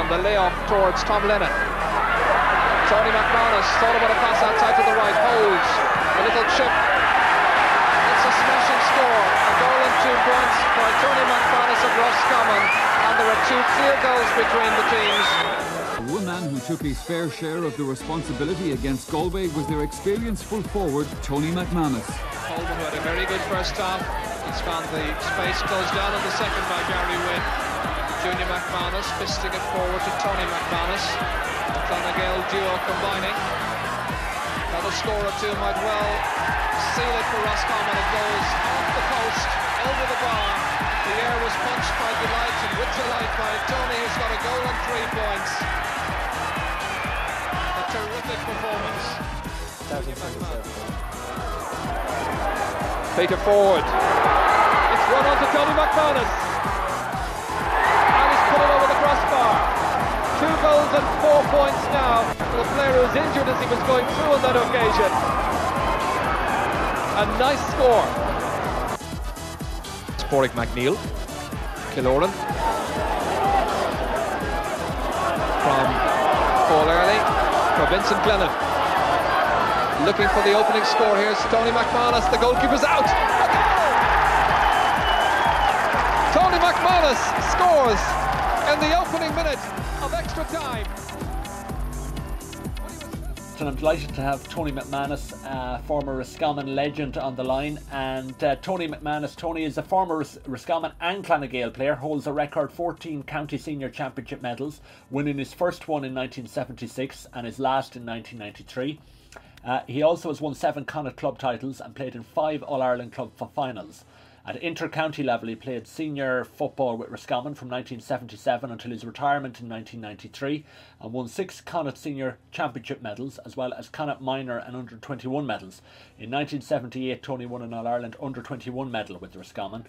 the layoff towards Tom Lennon. Tony McManus thought about a pass outside to the right, holds a little chip. It's a smashing score, a goal and 2 points by Tony McManus of Roscommon, and there are 2 clear goals between the teams. One man who took his fair share of the responsibility against Galway was their experienced full forward, Tony McManus. Coleman, who had a very good first half, he's found the space closed down in the second by Gary Wynn. Junior McManus fisting it forward to Tony McManus. The nGael duo combining. Another score or two might well seal it for Roscommon. It goes off the post, over the bar. The air was punched by delight, and with delight by Tony, who's got a goal and 3 points. A terrific performance. Peter forward. It's run on to Tony McManus. And he's put it over the crossbar. 2 goals and 4 points now for the player who was injured as he was going through on that occasion. A nice score. Sporting McNeil. Killoran. From Paul Early. For Vincent Glennon. Looking for the opening score. Here's Tony McManus. The goalkeeper's out. Tony McManus scores in the opening minute of extra time. And I'm delighted to have Tony McManus, former Roscommon legend, on the line. And Tony McManus, Tony is a former Roscommon and nGael player, holds a record 14 County Senior Championship medals, winning his first one in 1976 and his last in 1993. He also has won 7 Connacht club titles and played in 5 All-Ireland club finals. At inter-county level, he played senior football with Roscommon from 1977 until his retirement in 1993, and won 6 Connacht Senior Championship medals, as well as Connacht Minor and Under-21 medals. In 1978, Tony won an All-Ireland Under-21 medal with Roscommon.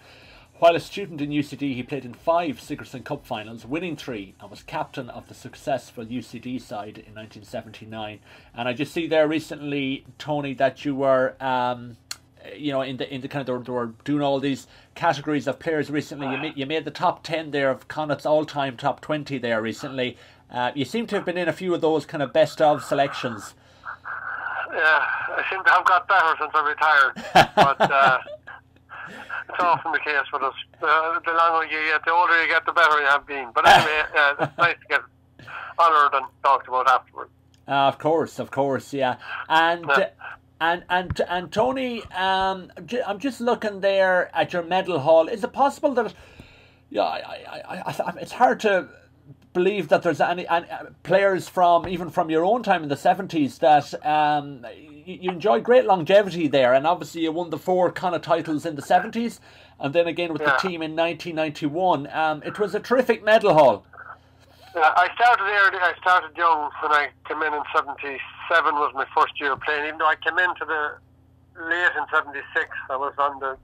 While a student in UCD, he played in 5 Sigerson Cup finals, winning 3, and was captain of the successful UCD side in 1979. And I just see there recently, Tony, that you were you know, in the kind of, they were doing all these categories of players recently. You made the top 10 there of Connacht's all-time top 20 there recently. You seem to have been in a few of those kind of best of selections. Yeah, I seem to have got better since I retired. But it's often the case with us. The longer you get, the older you get, the better you have been. But anyway, it's nice to get honoured and talked about afterwards. Of course, yeah. And Tony, I'm just looking there at your medal haul. Is it possible that, it's hard to believe that there's any players from even from your own time in the 70s that you enjoyed great longevity there, and obviously you won the 4 Connacht titles in the 70s, and then again with the team in 1991. It was a terrific medal haul. I started early. I started young when I came in 77 was my first year playing. Even though I came into the late in 76, I was on the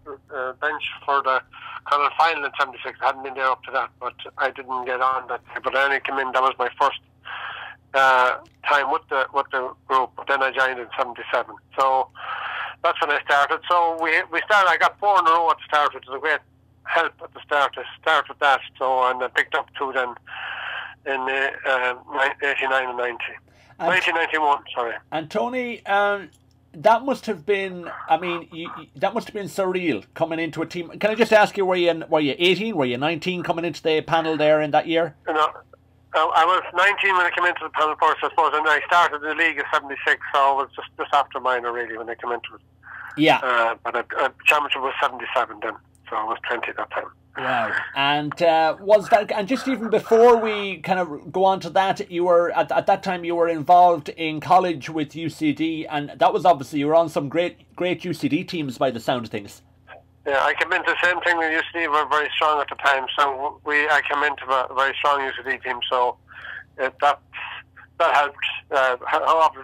bench for the Connacht Final in 76. I hadn't been there up to that, but I didn't get on that day. But I only came in. That was my first time with the group. But then I joined in 77. So that's when I started. So we started. I got 4 in a row at the start, which was a great help at the start. To start with that. So and I picked up 2 then in 89 and 90. 1991, sorry. And Tony, that must have been, I mean, that must have been surreal coming into a team. Can I just ask you, were you 18, were you 19 coming into the panel there in that year? You know, I was 19 when I came into the panel first, I suppose, and I started the league at 76, so it was just after minor really when I came into it. Yeah. But the championship was 77 then, so I was 20 at that time. Wow. And was that, and just even before we kind of go on to that, you were at that time you were involved in college with UCD, and that was obviously you were on some great UCD teams by the sound of things. Yeah, I came into the same thing with UCD. We were very strong at the time, so I came into a very strong UCD team, so that helped.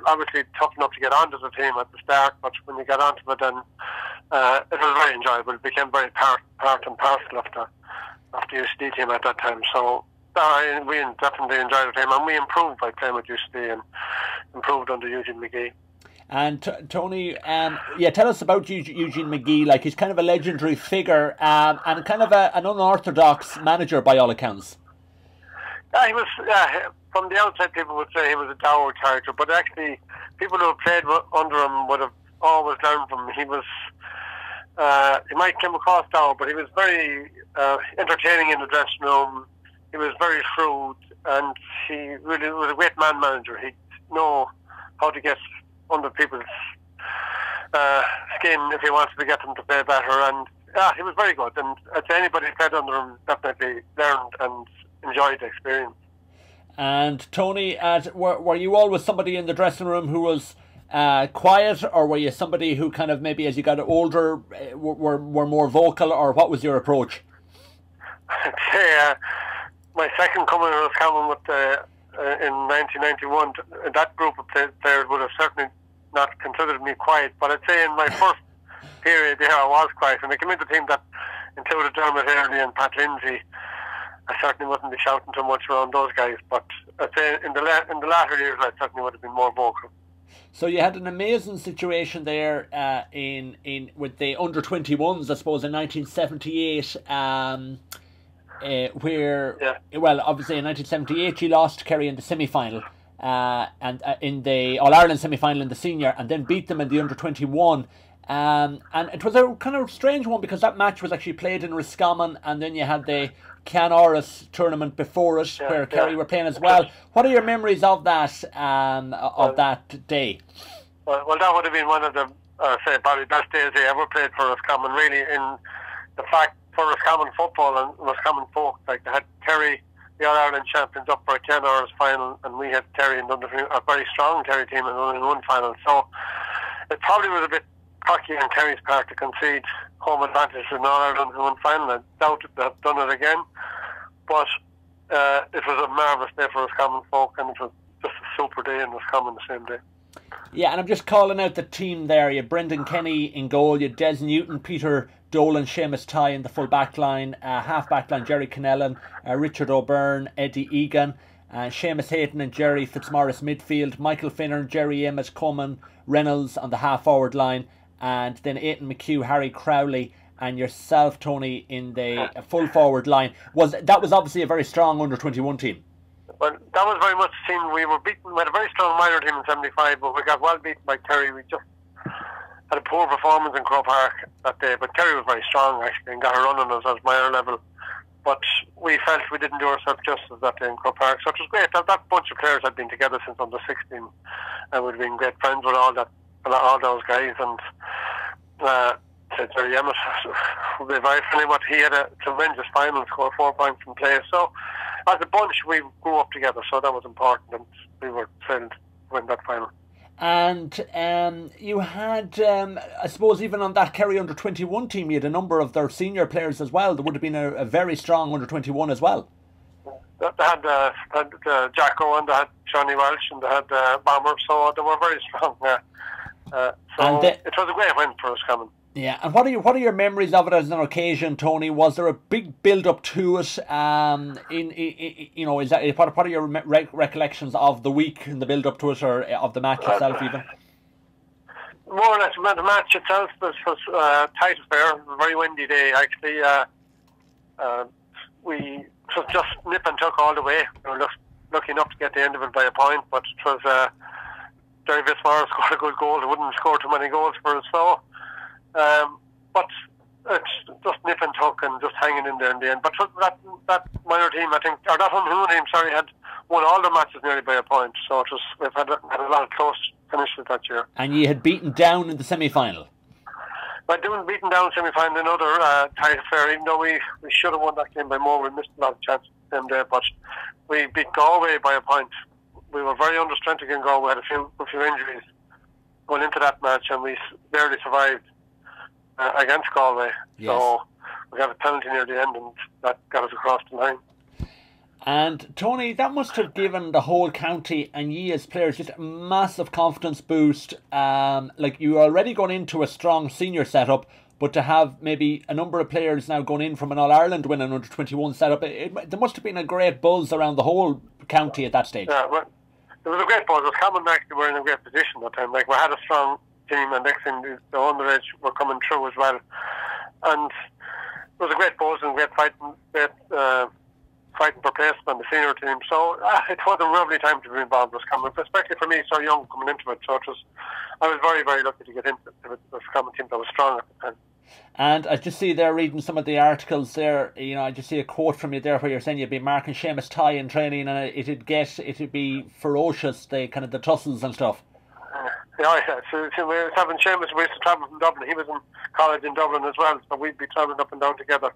Obviously tough enough to get onto the team at the start, but when you got onto it, then it was very enjoyable. It became very part and parcel of the UCD team at that time. So we definitely enjoyed the team, and we improved by playing with UCD and improved under Eugene McGee. And Tony, tell us about Eugene McGee. Like, he's kind of a legendary figure and kind of an unorthodox manager by all accounts. He was, from the outside, people would say he was a dour character, but actually, people who have played under him would have always learned from him. He was, he might come across dour, but he was very entertaining in the dressing room. He was very shrewd, and he really was a great man manager. He know how to get under people's skin if he wanted to get them to play better, and he was very good. And I'd say anybody who played under him definitely learned and enjoyed the experience. And Tony, were you always somebody in the dressing room who was quiet, or were you somebody who kind of maybe as you got older were more vocal, or what was your approach? I'd say my second coming to Roscommon with in 1991, that group of players would have certainly not considered me quiet, but I'd say in my first period there I was quiet. When I came into the team that included Dermot Earley and Pat Lindsay, I certainly wouldn't be shouting too much around those guys, but I'd say in the latter years I certainly would have been more vocal. So you had an amazing situation there in with the under-21s, I suppose, in 1978, where, well, obviously in 1978 you lost to Kerry in the semi-final, and in the All-Ireland semi-final in the senior, and then beat them in the under-21. And it was a kind of strange one because that match was actually played in Roscommon, and then you had the Clann ROS tournament before it, where Kerry were playing as well. What are your memories of that that day? Well, that would have been one of the probably best days they ever played for Roscommon. Really, in the fact for Roscommon football and Roscommon folk, like they had Kerry, the All Ireland champions, up for a Clann ROS final, and we had Kerry in a very strong Kerry team in only one final. So it probably was a bit cocky on Kerry's part to concede home advantage in All Ireland in one final. I doubt they have done it again, but it was a marvellous day for Roscommon folk, and it was just a super day in Roscommon the same day. Yeah, and I'm just calling out the team there. You had Brendan Kenny in goal, you had Des Newton, Peter Dolan, Seamus Ty in the full back line, half back line Jerry Kennellan, Richard O'Byrne, Eddie Egan, Seamus Hayton and Jerry Fitzmaurice midfield, Michael Finner, Jerry Emmett, Coleman, Reynolds on the half forward line, and then Aiton McHugh, Harry Crowley, and yourself, Tony, in the full forward line. That was obviously a very strong under-21 team. Well, that was very much the team. We were beaten. We had a very strong minor team in '75, but we got well beaten by Kerry. We just had a poor performance in Croke Park that day, but Kerry was very strong actually and got a run on us at minor level. But we felt we didn't do ourselves justice that day in Croke Park, so it was great. That bunch of players had been together since under 16, and we'd been great friends with all those guys. And Jerry Emmett would be very funny, but he had a tremendous final, scored 4 points from play. So as a bunch, we grew up together, so that was important, and we were thrilled to win that final. And you had, I suppose, even on that Kerry under-21 team, you had a number of their senior players as well. There would have been a very strong under-21 as well. They had Jack Owen, they had Johnny Welsh, and they had Bomber, so they were very strong. It was a great win for us coming. Yeah, and what are your memories of it as an occasion, Tony? Was there a big build up to it? What are your recollections of the week and the build up to it, or of the match itself, even? More or less, the match itself was tight affair. It was a very windy day, actually. It was just nip and tuck all the way. We were lucky enough to get the end of it by a point, but it was Jerry Fitzmaurice scored a good goal. He wouldn't score too many goals for us, so. But it's just nip and tuck and just hanging in there in the end. But that minor team, I think, or that under team, had won all the matches nearly by a point. So we've had a lot of close finishes that year. And you had beaten down in the semi-final. But doing beaten down semi-final, another tight affair. Even though we should have won that game by more, we missed a lot of chances the same day. But we beat Galway by a point. We were very understrength against Galway. We had a few injuries going into that match, and we barely survived against Galway. Yes. So we got a penalty near the end, and that got us across the line. And Tony, that must have given the whole county and ye as players just a massive confidence boost. Like, you were already going into a strong senior setup, but to have maybe a number of players now going in from an All-Ireland win and under-21 setup, there must have been a great buzz around the whole county at that stage. Yeah, well, there was a great buzz. Roscommon actually were in a great position that time. Like, we had a strong team, and next thing, the underage were coming through as well. And it was a great buzz and great fight, great fighting for place on the senior team. So it was a lovely time to be involved with Roscommon, especially for me, so young, coming into it. So I was very, very lucky to get into the Roscommon team that was strong at the time. And I just see there, reading some of the articles there, you know, I just see a quote from you there where you're saying you'd be marking Seamus Tighe in training, and it'd be ferocious, the kind of the tussles and stuff. Yeah. So we were having Seamus. We used to travel from Dublin. He was in college in Dublin as well, so we'd be travelling up and down together.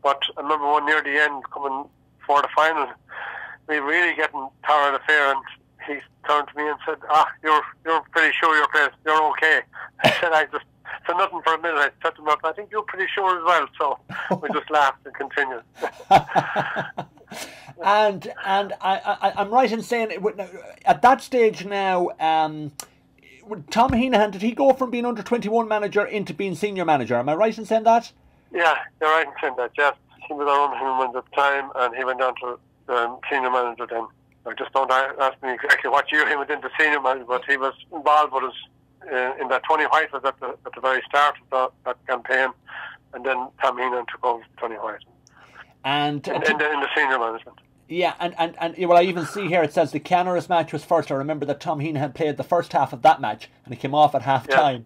But I remember one near the end, coming for the final, we were really getting tired of the fair, and he turned to me and said, you're pretty sure you're okay. I said, I just said nothing for a minute. I said to him, I think you're pretty sure as well. So we just laughed and continued. And I'm right in saying, at that stage now, Tom Heenan, did he go from being under 21 manager into being senior manager? Am I right in saying that? Yeah, you're right in saying that, yes. He was our under at the time, and he went on to senior manager then. I just don't ask me exactly what year he went into senior manager, but he was involved with us in that. Tony White was at the very start of that campaign, and then Tom Heenan took over Tony White. And in the senior management. Yeah, and well, I even see here it says the Clann match was first. I remember that Tom Heenan had played the first half of that match, and he came off at half time.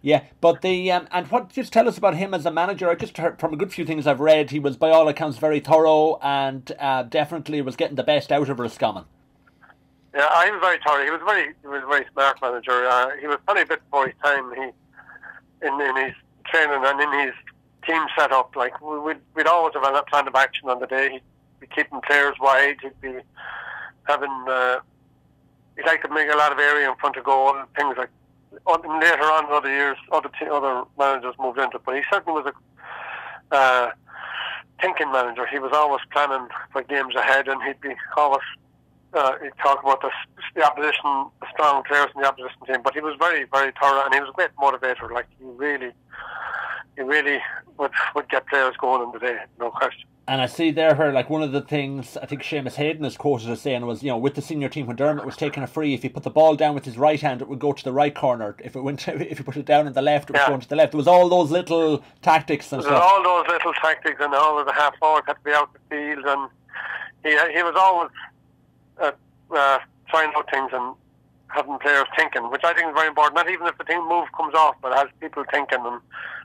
Yeah. But and what, just tell us about him as a manager. I just heard from a good few things I've read, he was by all accounts very thorough, and definitely was getting the best out of Roscommon. Yeah, he was very thorough. He was a very smart manager. He was probably a bit before his time. In his training and in his team set up, like we'd always have a plan of action on the day. He'd be keeping players wide. He'd be having he'd like to make a lot of area in front of goal and things like. Later on in other years, other managers moved into it, but he certainly was a thinking manager. He was always planning for games ahead, and he'd be always he'd talk about the opposition, the strong players in the opposition team. But he was very, very thorough, and he was a great motivator. Like he really would get players going in the day, no question. And I see there where, like, one of the things I think Seamus Hayden is quoted as saying was, you know, with the senior team, when Dermot was taking a free, if he put the ball down with his right hand, it would go to the right corner. If he put it down in the left, it was going to the left. There was all those little tactics and stuff. All those little tactics, and all of the half forwards had to be out the field, and he was always trying out things and having players thinking, which I think is very important. Not even if the move comes off, but has people thinking and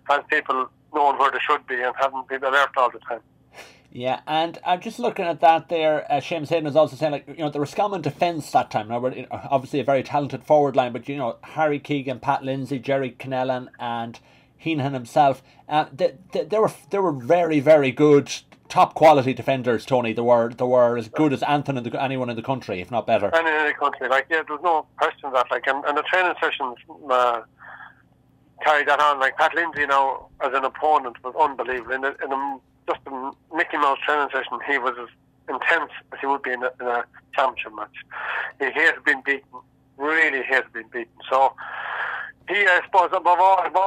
has people knowing where they should be and having people alert all the time. Yeah, and I'm just looking at that there. Seamus Hayden is also saying, like, you know, the Roscommon defence that time. Now, we're obviously a very talented forward line, but, you know, Harry Keegan, Pat Lindsay, Jerry Connellan, and Heenan himself, they were very, very good, top quality defenders. Tony, they were as good as anyone in the country, if not better. Anyone in the country, like, yeah, there's no question of that. Like, and the training sessions carried that on. Like Pat Lindsay, now as an opponent, was unbelievable. Just a Mickey Mouse training session, he was as intense as he would be in a championship match. He hated being beaten, really hated being beaten. So he, I suppose, above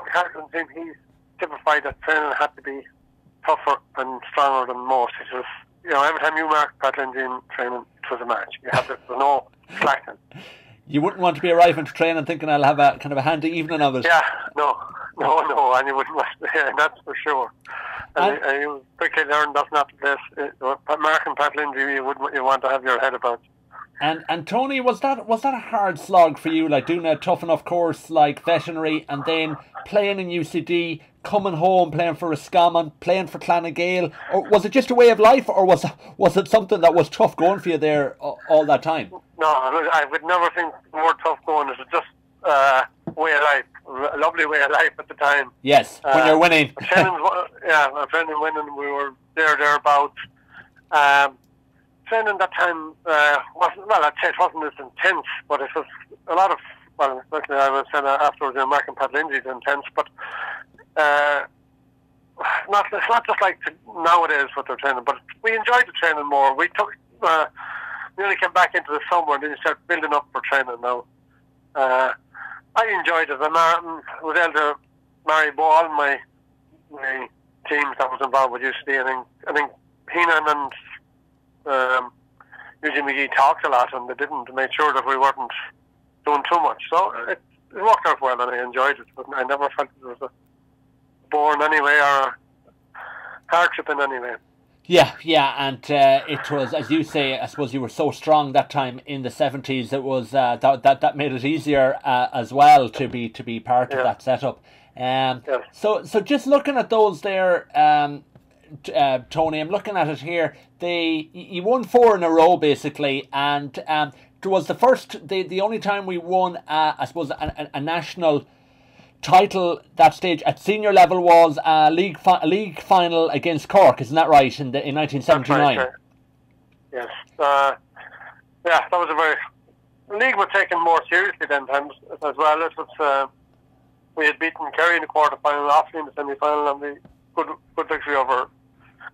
the characters in the team, he typified that training had to be tougher and stronger than most. It was, you know, every time you marked Pat Lindsay in training, it was a match. There was no slacking. You wouldn't want to be arriving to train and thinking I'll have a kind of a handy evening of it. Yeah, no, and you wouldn't want to, yeah, that's for sure. And you quickly learned that's not the place. Mark and Pat Lindsay, you want to have your head about. And Tony, was that a hard slog for you, like doing a tough enough course like veterinary and then playing in UCD, coming home, playing for Roscommon, playing for nGael? Or was it just a way of life, or was it something that was tough going for you there all that time? No, I would never think more tough going. It was just way of life, a lovely way of life at the time. Yes, when you're winning. My friend and winning, we were thereabouts. Training that time I'd say it wasn't as intense, but it was a lot of, well, especially I was saying afterwards, Mark and Pat Lindsay is intense, but it's not just like nowadays what they're training, but we enjoyed the training more. We nearly came back into the summer and then you start building up for training now. I enjoyed it. I was able to marry all my teams that was involved with UCD. I think Heenan and Eugene McGee talked a lot, and they didn't make sure that we weren't doing too much. So it worked out well, and I enjoyed it. But I never felt it was a bore in any way or a hardship in any way. Yeah, and it was, as you say, I suppose you were so strong that time in the 70s. It was that made it easier as well to be part of that setup. So just looking at those there, Tony, I'm looking at it here. You won 4 in a row basically, and it was the only time we won, I suppose, a national title that stage at senior level was a league final against Cork, isn't that right? In 1979. Right. Yes. That was a very. The league was taken more seriously then times as well. It was we had beaten Kerry in the quarter final, Offaly in the semi final, and we good victory over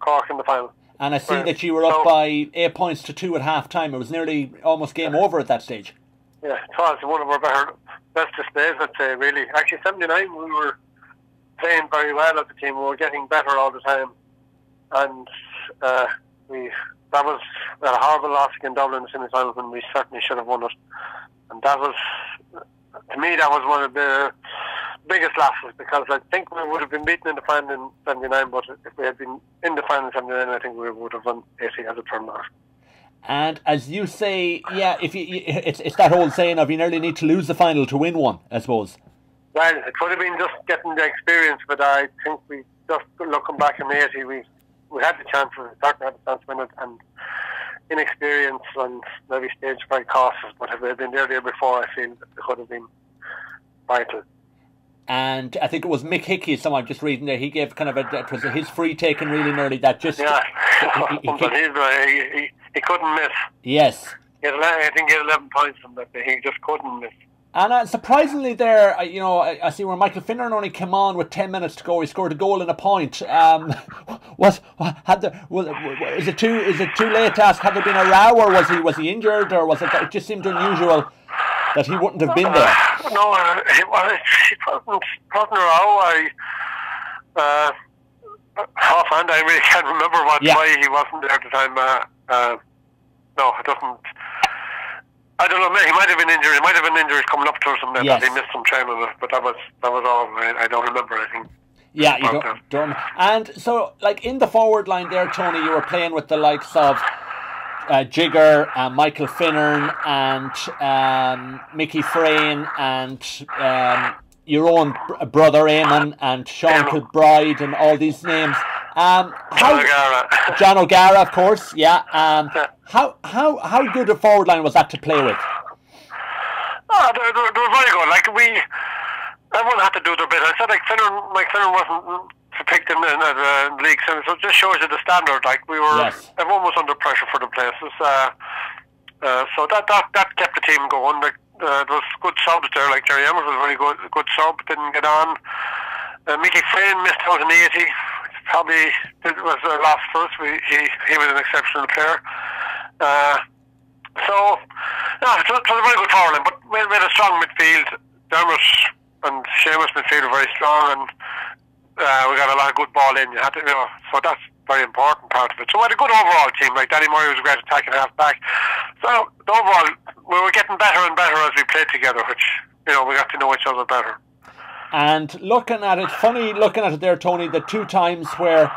Cork in the final. And I see that you were up by 8 points to 2 at half time. It was nearly almost game over at that stage. Yeah, it was one of our best displays, I'd say, really. Actually, 79, we were playing very well as a team. We were getting better all the time. And that was a horrible loss against Dublin in the semi-final when we certainly should have won it. And that was, to me, that was one of the biggest losses, because I think we would have been beaten in the final in 79, but if we had been in the final in 79, I think we would have won 80 as it turned out. And as you say, yeah, it's that old saying of you nearly need to lose the final to win one, I suppose. Well, it would have been just getting the experience, but I think we just looking back in 80, we had the chance, we certainly had the chance to win it, and inexperience and maybe stage fright cost us, but if we had been there before, I feel that it could have been vital. And I think it was Mick Hickey, someone I'm just reading there, he gave kind of it was his free taken really nearly that just... Yeah, he couldn't miss. Yes. I think he had 11 points from that day, he just couldn't miss. And surprisingly there, I see where Michael Finneran only came on with 10 minutes to go. He scored a goal and a point. Is it too late to ask? Had there been a row, or was he injured, or was it? It just seemed unusual that he wouldn't have been there. No, it wasn't a row. Offhand, I really can't remember why he wasn't there at the time. No, it doesn't. I don't know. He might have been injured. He might have been injured coming up to or something. Yes. That he missed some training, but that was all. I don't remember anything. Yeah, you don't. And so, like in the forward line there, Tony, you were playing with the likes of Jigger, Michael Finneran, and Mickey Frayne, and your own brother Eamon, and Sean Kilbride, and all these names. John O'Gara, of course. Yeah. How good a forward line was that to play with? They were very good. Like everyone had to do their bit. I said Mike Finneran wasn't picked in the league, so it just shows you the standard. Like everyone was under pressure for the places. So that kept the team going. Like there was good subs there. Like Jerry Emmett was very good sub, didn't get on. Mickey Frayne missed out in 80. Probably it was a loss for us. He was an exceptional player. So it was a very good forward line, but we had a strong midfield. Dermot and Seamus midfield were very strong, and we got a lot of good ball in. So that's a very important part of it. So we had a good overall team. Like Danny Murray was a great attacking half back. So overall, we were getting better and better as we played together, which we got to know each other better. And looking at it there, Tony, the 2 times where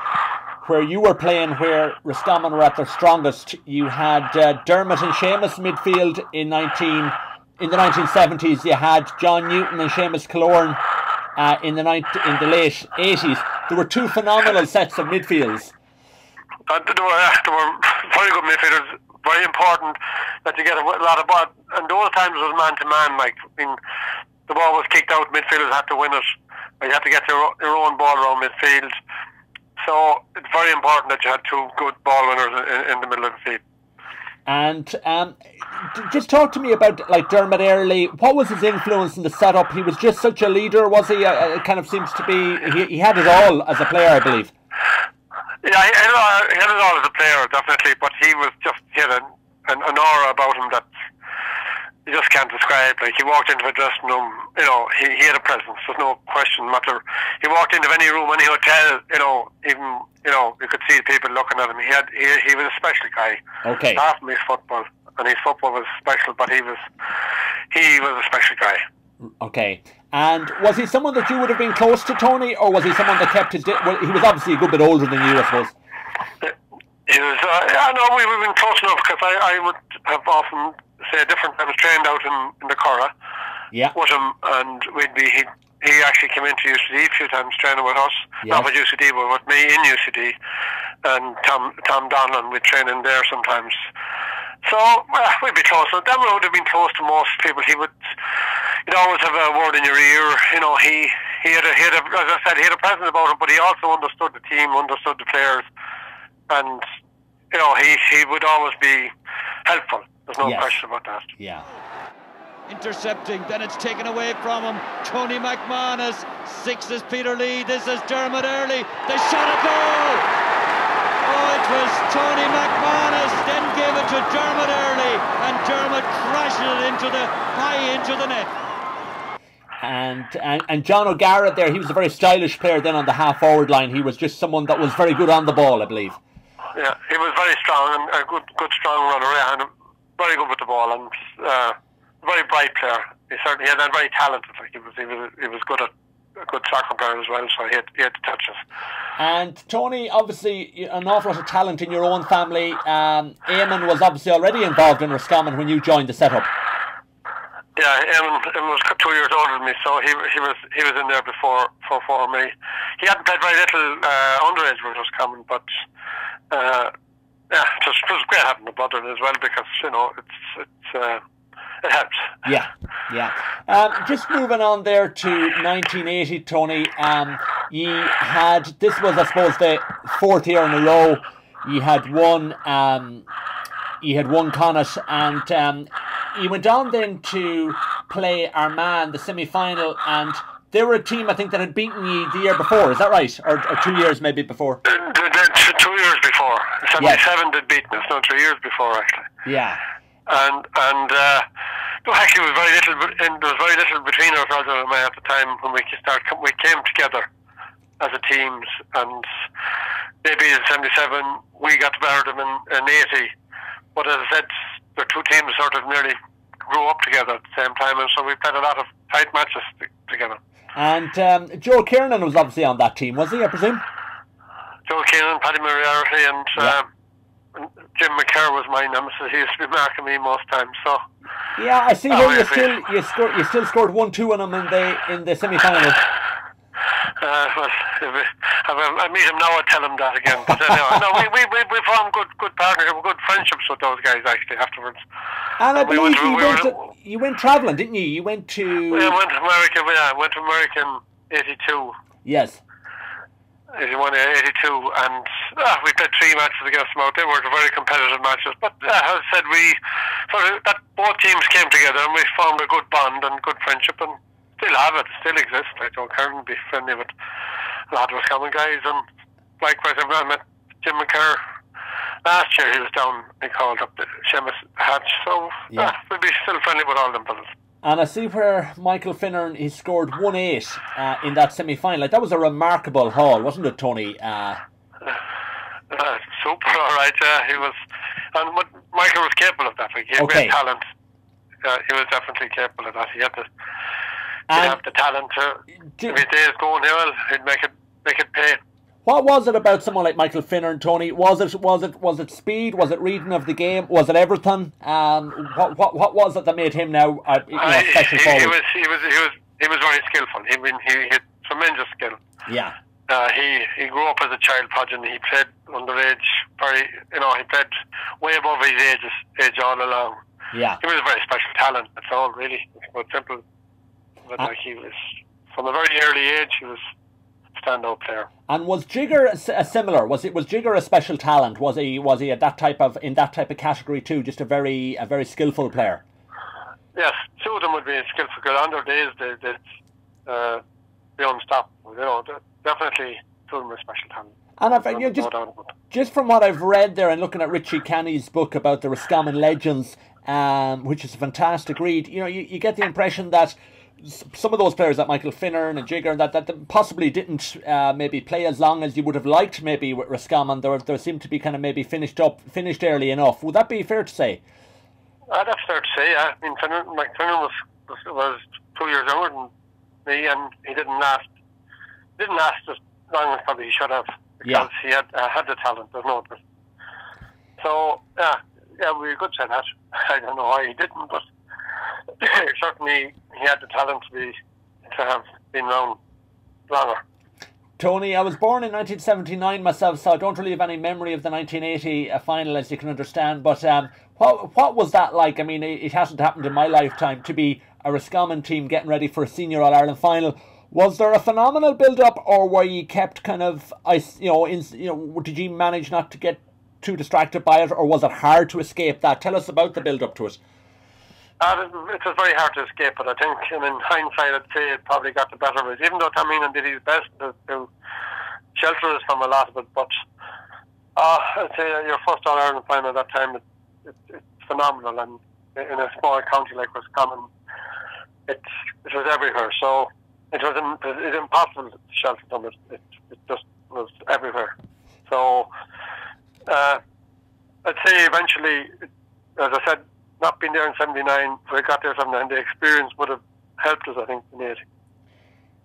you were playing, where Roscommon were at their strongest, you had Dermot and Seamus midfield in the 1970s. You had John Newton and Seamus Killorn in the late 80s. There were 2 phenomenal sets of midfields. There were very good midfielders. Very important that you get a lot of ball. And those times was man to man. Like the ball was kicked out, midfielders had to win it. You had to get your own ball around midfield. So it's very important that you had 2 good ball winners in the middle of the field. And just talk to me about like Dermot Earley. What was his influence in the setup? He was just such a leader, was he? It kind of seems to be. He had it all as a player, I believe. Yeah, he had it all as a player, definitely. But he had an aura about him that you just can't describe. Like he walked into a dressing room, he had a presence. There's no question matter. He walked into any room, any hotel, even you could see people looking at him. He was a special guy. Okay. Apart from his football, and his football was special, but he was a special guy. Okay. And was he someone that you would have been close to, Tony, or was he someone that kept his... Well, he was obviously a good bit older than you, I suppose. He was, yeah, no, we've been close enough because I would have often, say, different times trained out in the Curragh with him, and he actually came into UCD a few times training with us, not with UCD, but with me in UCD, and Tom Donlan, we'd train in there sometimes. So, we'd be close. So then we would have been close to most people. You'd always have a word in your ear. You know, he had as I said, he had a presence about him, but he also understood the team, understood the players, and, you know, he would always be helpful. There's no question about that. Yeah. Intercepting, then it's taken away from him. Tony McManus, 6 is Peter Lee, this is Dermot Early, they shot a goal! Oh, it was Tony McManus, then gave it to Dermot Early, and Dermot crashed it high into the net. And John O'Gara there, he was a very stylish player then on the half-forward line. He was just someone that was very good on the ball, I believe. Yeah, he was very strong and a good strong runner, and very good with the ball, and very bright player. He certainly had very talented. Like he was good at a good soccer player as well, so he had the touches. And Tony, obviously an awful lot of talent in your own family. Eamon was obviously already involved in Roscommon when you joined the setup. Yeah, Eamon was 2 years older than me, so he was in there before me. He hadn't played very little underage with Roscommon, but yeah, it was great having the brother as well, because you know it helps. Yeah. Just moving on there to 1980, Tony. This was, I suppose, the 4th year in a row. You had won Connacht, and you went on then to play Armagh in the semi-final, and they were a team, I think, that had beaten you the year before. Is that right? Or 2 years maybe before? 2 years before. 77 they'd beaten us. No, 2 years before, actually. Yeah. And actually, there was very little between ourselves and Armagh at the time when we came together as a team, and maybe in 77 we got to better them in 80. But as I said, the two teams sort of nearly grew up together at the same time, and so we played a lot of tight matches together. And Joe Kiernan was obviously on that team, was he, I presume? Joe Kiernan, Paddy Moriarty, and Jim McCarr was my nemesis. He used to be marking me most times. So yeah, I see. You still scored 1-2 on him in the semi-final. Well, if I meet him now, I'll tell him that again. But anyway, we formed good partnerships, good friendships with those guys actually afterwards. And I believe you went travelling, didn't you? You went to... We went to America. Yeah, I went to America in 82. Yes. 81, 82, and we played 3 matches against them out. They were very competitive matches, but as I said, both teams came together and we formed a good bond and good friendship, and still have it, still exists. Like Joe Kern would be friendly with a lot of Roscommon guys, and likewise I met Jim McCarr last year. He was down, he called up the Seamus Hatch, so we'll be still friendly with all them fellas. And I see where Michael Finnan, he scored 1-8 in that semi-final. Like, that was a remarkable haul, wasn't it, Tony? Super, all right. He was, and Michael was capable of that. Like, he had great talent. He was definitely capable of that. He had the talent to. If his days going well, he'd make it pay. What was it about someone like Michael Finnan, Tony? Was it speed? Was it reading of the game? Was it everything? What was it that made him now special forward? He was very skillful. He had tremendous skill. Yeah. He grew up as a child prodigy. He played underage. He played way above his age all along. Yeah. He was a very special talent. That's all, really. It's simple. But he was, from a very early age, he was standout player. And was Jigger a similar? Was Jigger a special talent? Was he in that type of category too? Just a very skillful player. Yes, 2 of them would be skillful. Because on their days, they'd be unstoppable. Definitely 2 of them were special talent. And just from what I've read there and looking at Richie Canny's book about the Roscommon legends, which is a fantastic read, you get the impression that some of those players, that Michael Finnan and Jigger, that possibly didn't maybe play as long as you would have liked maybe with Roscommon. There seemed to be kind of maybe finished early enough. Would that be fair to say? That's fair to say, yeah. I mean, Finnan was 2 years younger than me, and he didn't last as long as probably he should have, because he had the talent. There's no So we were good at that. I don't know why he didn't, but certainly he had the talent to have been around longer. Tony, I was born in 1979 myself, so I don't really have any memory of the 1980 final, as you can understand. But what was that like? I mean, it hasn't happened in my lifetime to be a Roscommon team getting ready for a Senior All-Ireland final. Was there a phenomenal build-up, or were you kept kind of, did you manage not to get too distracted by it, or was it hard to escape that? Tell us about the build-up to it. It was very hard to escape it, I think. And in hindsight, I'd say it probably got the better of it, even though Tamina did his best to shelter us from a lot of it. But I'd say your first All-Ireland final at that time, it's phenomenal. And in a small county like Roscommon, it was everywhere. So it was impossible to shelter from it. It just was everywhere. So I'd say eventually, as I said, not being there in 79, so I got there in 79, the experience would have helped us, I think, in 80.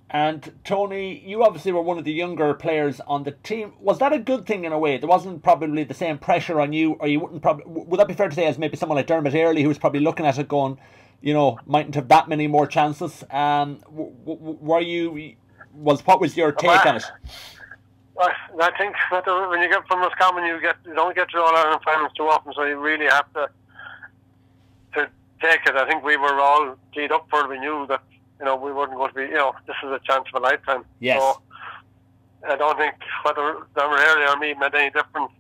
And Tony, you obviously were one of the younger players on the team. Was that a good thing in a way? There wasn't probably the same pressure on you, or you wouldn't probably, would that be fair to say, as maybe someone like Dermot Earley, who was probably looking at it going, mightn't have that many more chances? What was your take on it? I think that when you get from Roscommon, you don't get to All-Ireland finals too often, so you really have to take it. I think we were all keyed up for it. We knew that we weren't going to be. This is a chance of a lifetime. Yes. So I don't think whether Dermot Earley or me made any difference.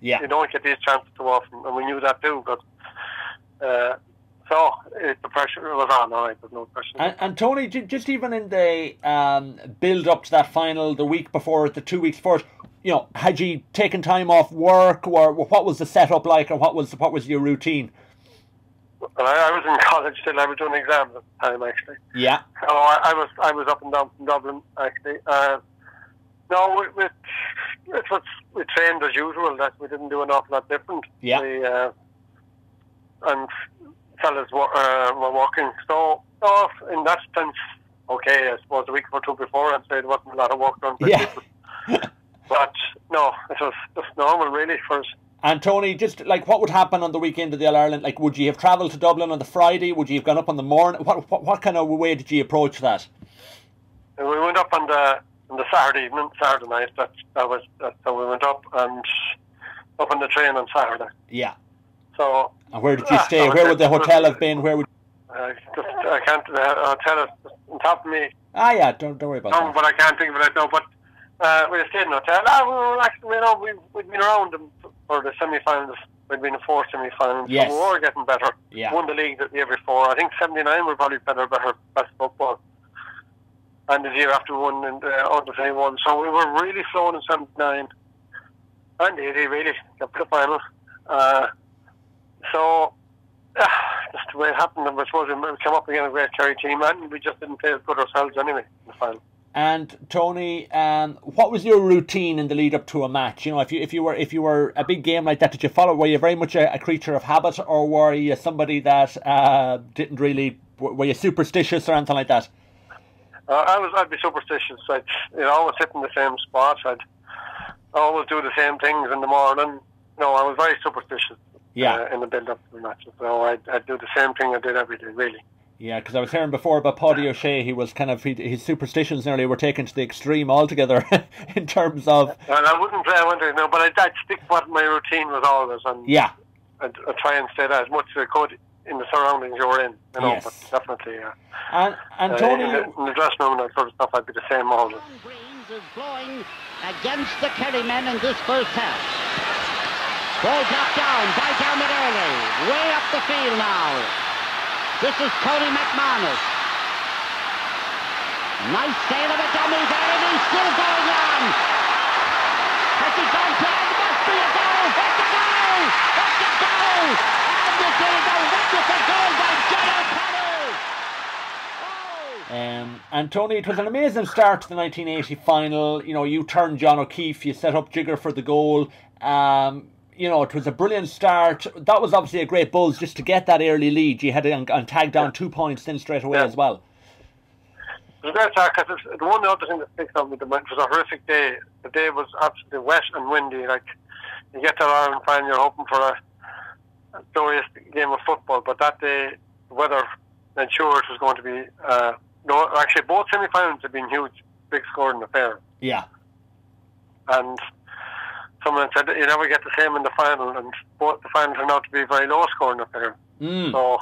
Yeah. You don't get these chances too often, and we knew that too. But the pressure was on. All right, there's no question. And Tony, just even in the build up to that final, the week before, the 2 weeks before, had you taken time off work, or what was the setup like, or what was your routine? Well, I was in college still. I was doing exams at the time, actually. Yeah. So I was up and down from Dublin, actually. We trained as usual. That we didn't do an awful lot different. Yeah. And fellas were working. So in that sense, okay. I suppose the week or two before, I'd say there wasn't a lot of work done. Yeah. But no, it was just normal, really, for us. And Tony, just like what would happen on the weekend of the All-Ireland? Like, would you have travelled to Dublin on the Friday? Would you have gone up on the morning? What kind of way did you approach that? We went up on the Saturday evening, Saturday night. That's how we went up, and up on the train on Saturday. Yeah. So. And where did you stay? Where would the hotel have been? Where would? I can't. Hotel is on top of me. Ah, yeah. Don't worry about that. But I can't think of it right now. But we stayed in a hotel. We were actually, we'd been around them for the semi-finals. We'd been in 4 semi-finals. Yes. So we were getting better. Yeah. Won the league the year before. I think 79 were probably better best football. And the year after we won in the under 21. So we were really flowing in 79. And 80 really got to the final. Just the way it happened. I suppose we came up against a great Kerry team, and we just didn't play as good ourselves anyway in the final. And Tony, what was your routine in the lead up to a match? If you were a big game like that, did you follow? Were you very much a creature of habit, or were you somebody that didn't really? Were you superstitious or anything like that? I'd be superstitious. I'd always sit in the same spot. I'd always do the same things in the morning. I was very superstitious. Yeah. In the build up to the matches, so I'd do the same thing I did every day, really. Yeah, because I was hearing before about Paddy O'Shea. He was kind of his superstitions nearly were taken to the extreme altogether in terms of. Well, I wouldn't play winter, but I'd stick what my routine was always, and yeah, I'd try and stay there as much as I could in the surroundings you were in. Yes. But definitely, yeah. And Tony, in the dressing room and that sort of stuff, I'd be the same always. Breeze is blowing against the Kerry men in this first half. Ball dropped down by Dermot Earley. Way up the field now. This is Tony McManus. Nice sail of a dummy there, and he's still going on. Has he gone down? It must be a goal. It's a goal! It's a goal! And it is a wonderful goal by Gerald Kerry. and Tony, it was an amazing start to the 1980 final. You turned John O'Keefe, you set up Jigger for the goal. It was a brilliant start. That was obviously a great buzz just to get that early lead. You had to tag down 2 points then straight away as well. It was a great start because the one other thing that sticks on me, it was a horrific day. The day was absolutely wet and windy. you get to Ireland final, you're hoping for a glorious game of football. But that day, the weather ensured it was going to be. No, actually, both semi-finals have been huge, big scoring affairs. Yeah. And someone said that you never get the same in the final, and both the final turned out to be a very low scoring affair. So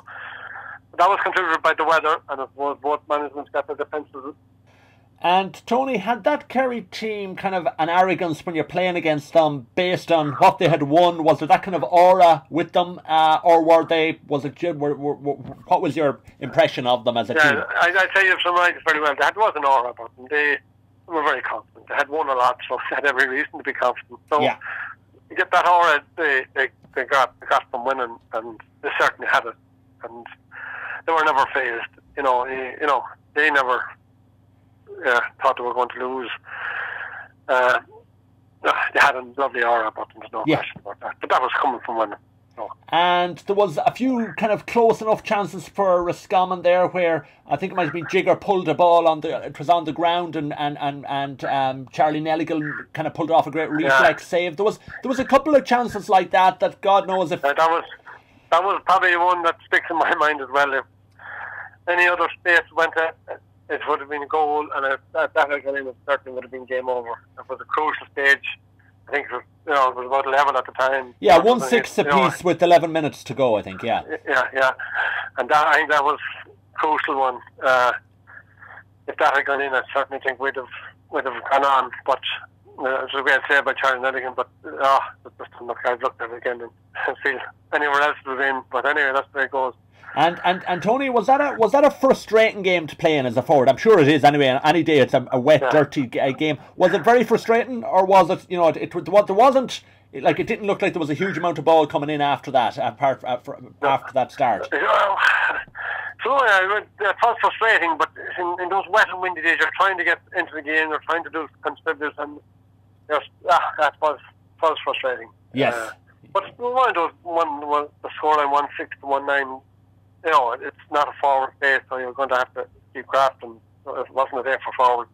that was contributed by the weather, and it was both managements got their defences. And Tony, had that Kerry team kind of an arrogance when you're playing against them based on what they had won? Was there that kind of aura with them, or were they? Was it? What was your impression of them as a team? I tell you from right very well. There was an aura about them. They were very confident. They had won a lot, so they had every reason to be confident. So you get that aura they got from winning, and they certainly had it. And they were never phased. You know, they never. Thought they were going to lose. They had a lovely aura about them, there's no question about that. But that was coming from winning. No. And there was a few kind of close enough chances for Roscommon there, where I think it might have been Jigger pulled a ball it was on the ground, and Charlie Nelligan kind of pulled off a great reflex save. There was a couple of chances like that God knows if that was probably one that sticks in my mind as well. If any other space went it would have been a goal, and if that again, it certainly would have been game over. It was a crucial stage. I think it was about 11 at the time. Yeah, 1-6 apiece with 11 minutes to go, I think, yeah. Yeah. And I think that was a crucial one. If that had gone in, I certainly think we'd have gone on. But it was a great save by Charlie Nelligan, but I've looked at it again and feel anywhere else would have been. But anyway, that's where it goes. And Tony, was that a frustrating game to play in as a forward? I'm sure it is anyway. Any day it's a wet, dirty game. Was it very frustrating, or was it? There wasn't like it didn't look like there was a huge amount of ball coming in after that. After that start. So it was frustrating, but in those wet and windy days, you're trying to get into the game, you're trying to do contribute, and that was frustrating. Yes. But one of those the scoreline 1-6 to 1-9. It's not a forward base, so you're going to have to keep crafting. It wasn't there for forward.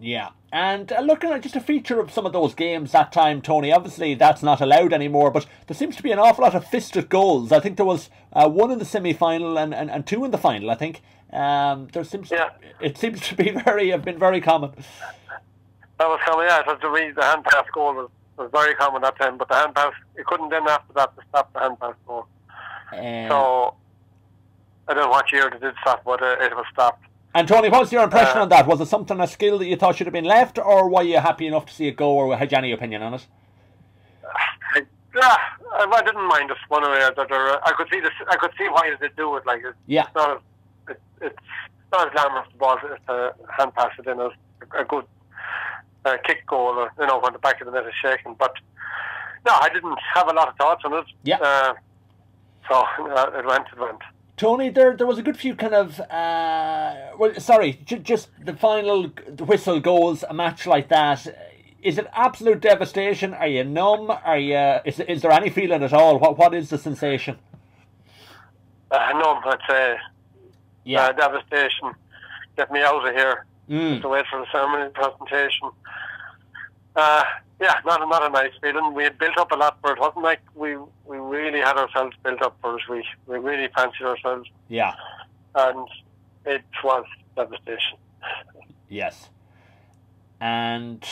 Yeah, and looking at just a feature of some of those games that time, Tony, obviously that's not allowed anymore, but there seems to be an awful lot of fisted goals. I think there was one in the semi-final and two in the final, I think. It seems to be have been very common. That was common, yeah. The hand pass goal was very common that time, but the hand pass, you couldn't then after that to stop the hand pass goal. So I don't know what year they did stop, but it was stopped. And Tony, what's your impression on that? Was it something, a skill that you thought should have been left, or were you happy enough to see it go, or had you any opinion on it? I didn't mind it one way or the other. I could see why they do it. Like it's not as glamorous the ball to hand pass it in as a good kick goal, or when the back of the net is shaking. But no, I didn't have a lot of thoughts on it. Yeah. So it went. Tony, there was a good few kind of just the final whistle goes a match like that. Is it absolute devastation? Are you numb? Is there any feeling at all? What is the sensation? Numb, I'd say. Yeah. Devastation. Get me out of here. Just to wait for the ceremony presentation. Not a nice feeling. We had built up a lot for it. It wasn't like we really had ourselves built up for it. We really fancied ourselves. Yeah. And it was devastation. Yes. And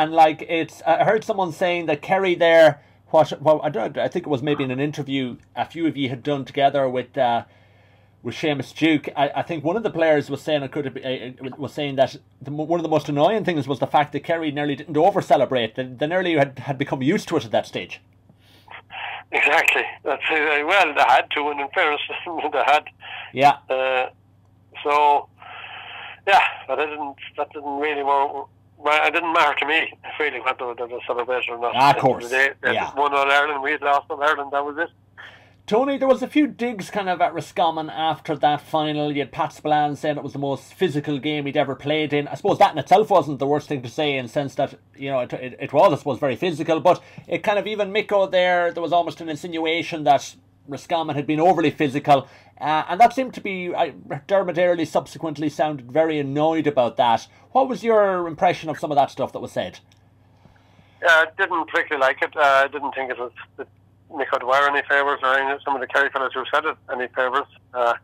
like it's, I heard someone saying that Kerry there, I think it was maybe in an interview a few of you had done together with Seamus Duke. I think one of the players was saying that one of the most annoying things was the fact that Kerry nearly didn't over-celebrate. They nearly had become used to it at that stage. Exactly. That's well, they had to, and in fairness, they had. Yeah. So, yeah, but that didn't really work. Well, it didn't matter to me, really, whether there was a celebration or not. Of course. They won All Ireland, we had lost All Ireland, that was it. Tony, there was a few digs kind of at Roscommon after that final. You had Pat Spillane saying it was the most physical game he'd ever played in. I suppose that in itself wasn't the worst thing to say, in the sense that, it was, I suppose, very physical, but it kind of, even Micko there was almost an insinuation that Roscommon had been overly physical, and that seemed to be, Dermot Earley subsequently sounded very annoyed about that. What was your impression of some of that stuff that was said? Didn't particularly like it. I didn't think it was Nick O'Dwyer any favours, or any, some of the Kerry fellas who said it any favours. Well,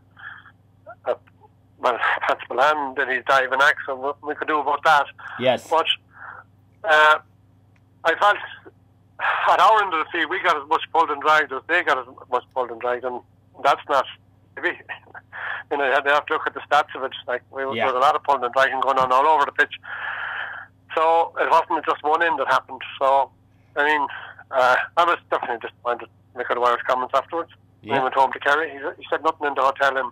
that's Clann, did his dive and axe, and what we could do about that. Yes. But I felt at our end of the field, we got as much pulled and dragged as they got as much pulled and dragged, and that's not. You know, they have to look at the stats of it. Like there was a lot of pulling and dragging going on all over the pitch. So it wasn't just one end that happened. So I mean, I was definitely disappointed. Nick O'Dwyer's comments afterwards. When he went home to Kerry, he said nothing in the hotel in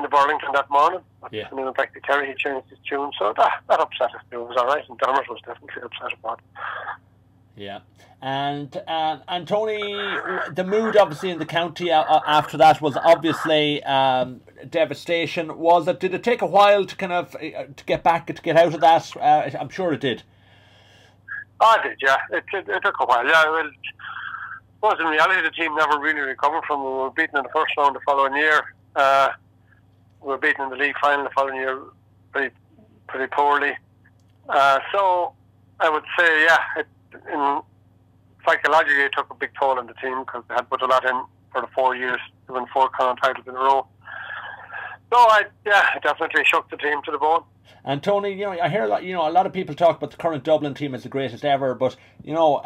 the Burlington that morning. When he went back to Kerry, he changed his tune. So that upset us. It was all right, and Dermot was definitely upset about it. Yeah, and Tony, the mood obviously in the county after that was obviously devastation. Was it? Did it take a while to kind of to get out of that? I'm sure it did. Oh, it did, yeah. It took a while, yeah. Well, was in reality the team never really recovered from it. We were beaten in the first round the following year. We were beaten in the league final the following year pretty poorly. So I would say, yeah, psychologically it took a big toll on the team because they had put a lot in for the 4 years to win 4 Connacht titles in a row. So it definitely shook the team to the bone. And Tony, you know, I hear a lot of people talk about the current Dublin team as the greatest ever, but you know,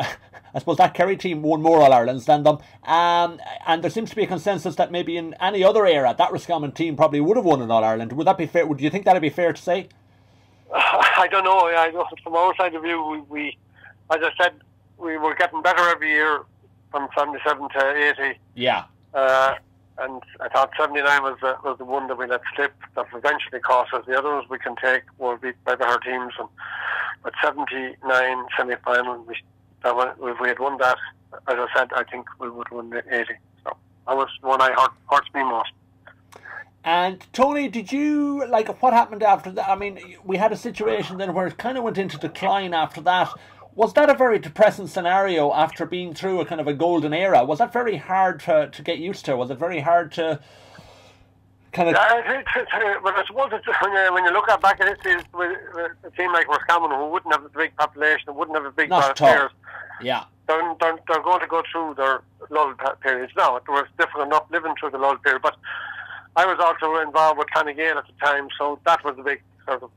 I suppose that Kerry team won more All-Irelands than them, and there seems to be a consensus that maybe in any other era that Roscommon team probably would have won an All-Ireland. Would that be fair? Would you think that'd be fair to say? I don't know. From our side of view, we as I said, we were getting better every year from 77 to 80. Yeah. And I thought 79 was the one that we let slip that eventually cost us. The others we can take were beat by better teams. And with 79 semi-final, if we had won that, as I said, I think we would have won the 80. So that was one hurts me most. And Tony, did you what happened after that? I mean, we had a situation then where it kind of went into decline after that. Was that a very depressing scenario after being through a kind of a golden era? Was that very hard to get used to? Was it very hard to kind of... Well, I suppose when you look back at history, with a team like Roscommon, who wouldn't have a big population, wouldn't have a big amount of players, yeah, they're going to go through their lull periods now. It was difficult enough living through the lull period, but I was also involved with nGael at the time, so that was a big sort of...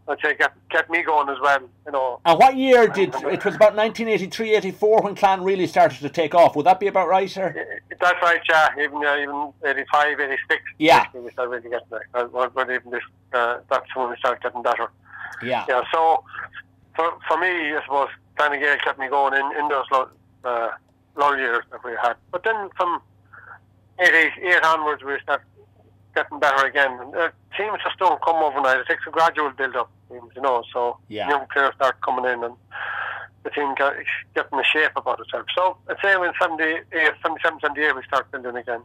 I'd say get me going as well, you know. And what year it was about 1983, 84 when Clann really started to take off? Would that be about right, sir? That's right, yeah. Even 85, 86. Yeah. We started really getting there. But even this, that's when we started getting better. Yeah. Yeah. So for me, I suppose nGael kept me going in those lull years that we had. But then from 88 onwards, we started getting better again. Teams just don't come overnight. It takes a gradual build-up, you know. So young players start coming in, and the team getting a shape about itself. So I'd say in 77, 78, we start building again.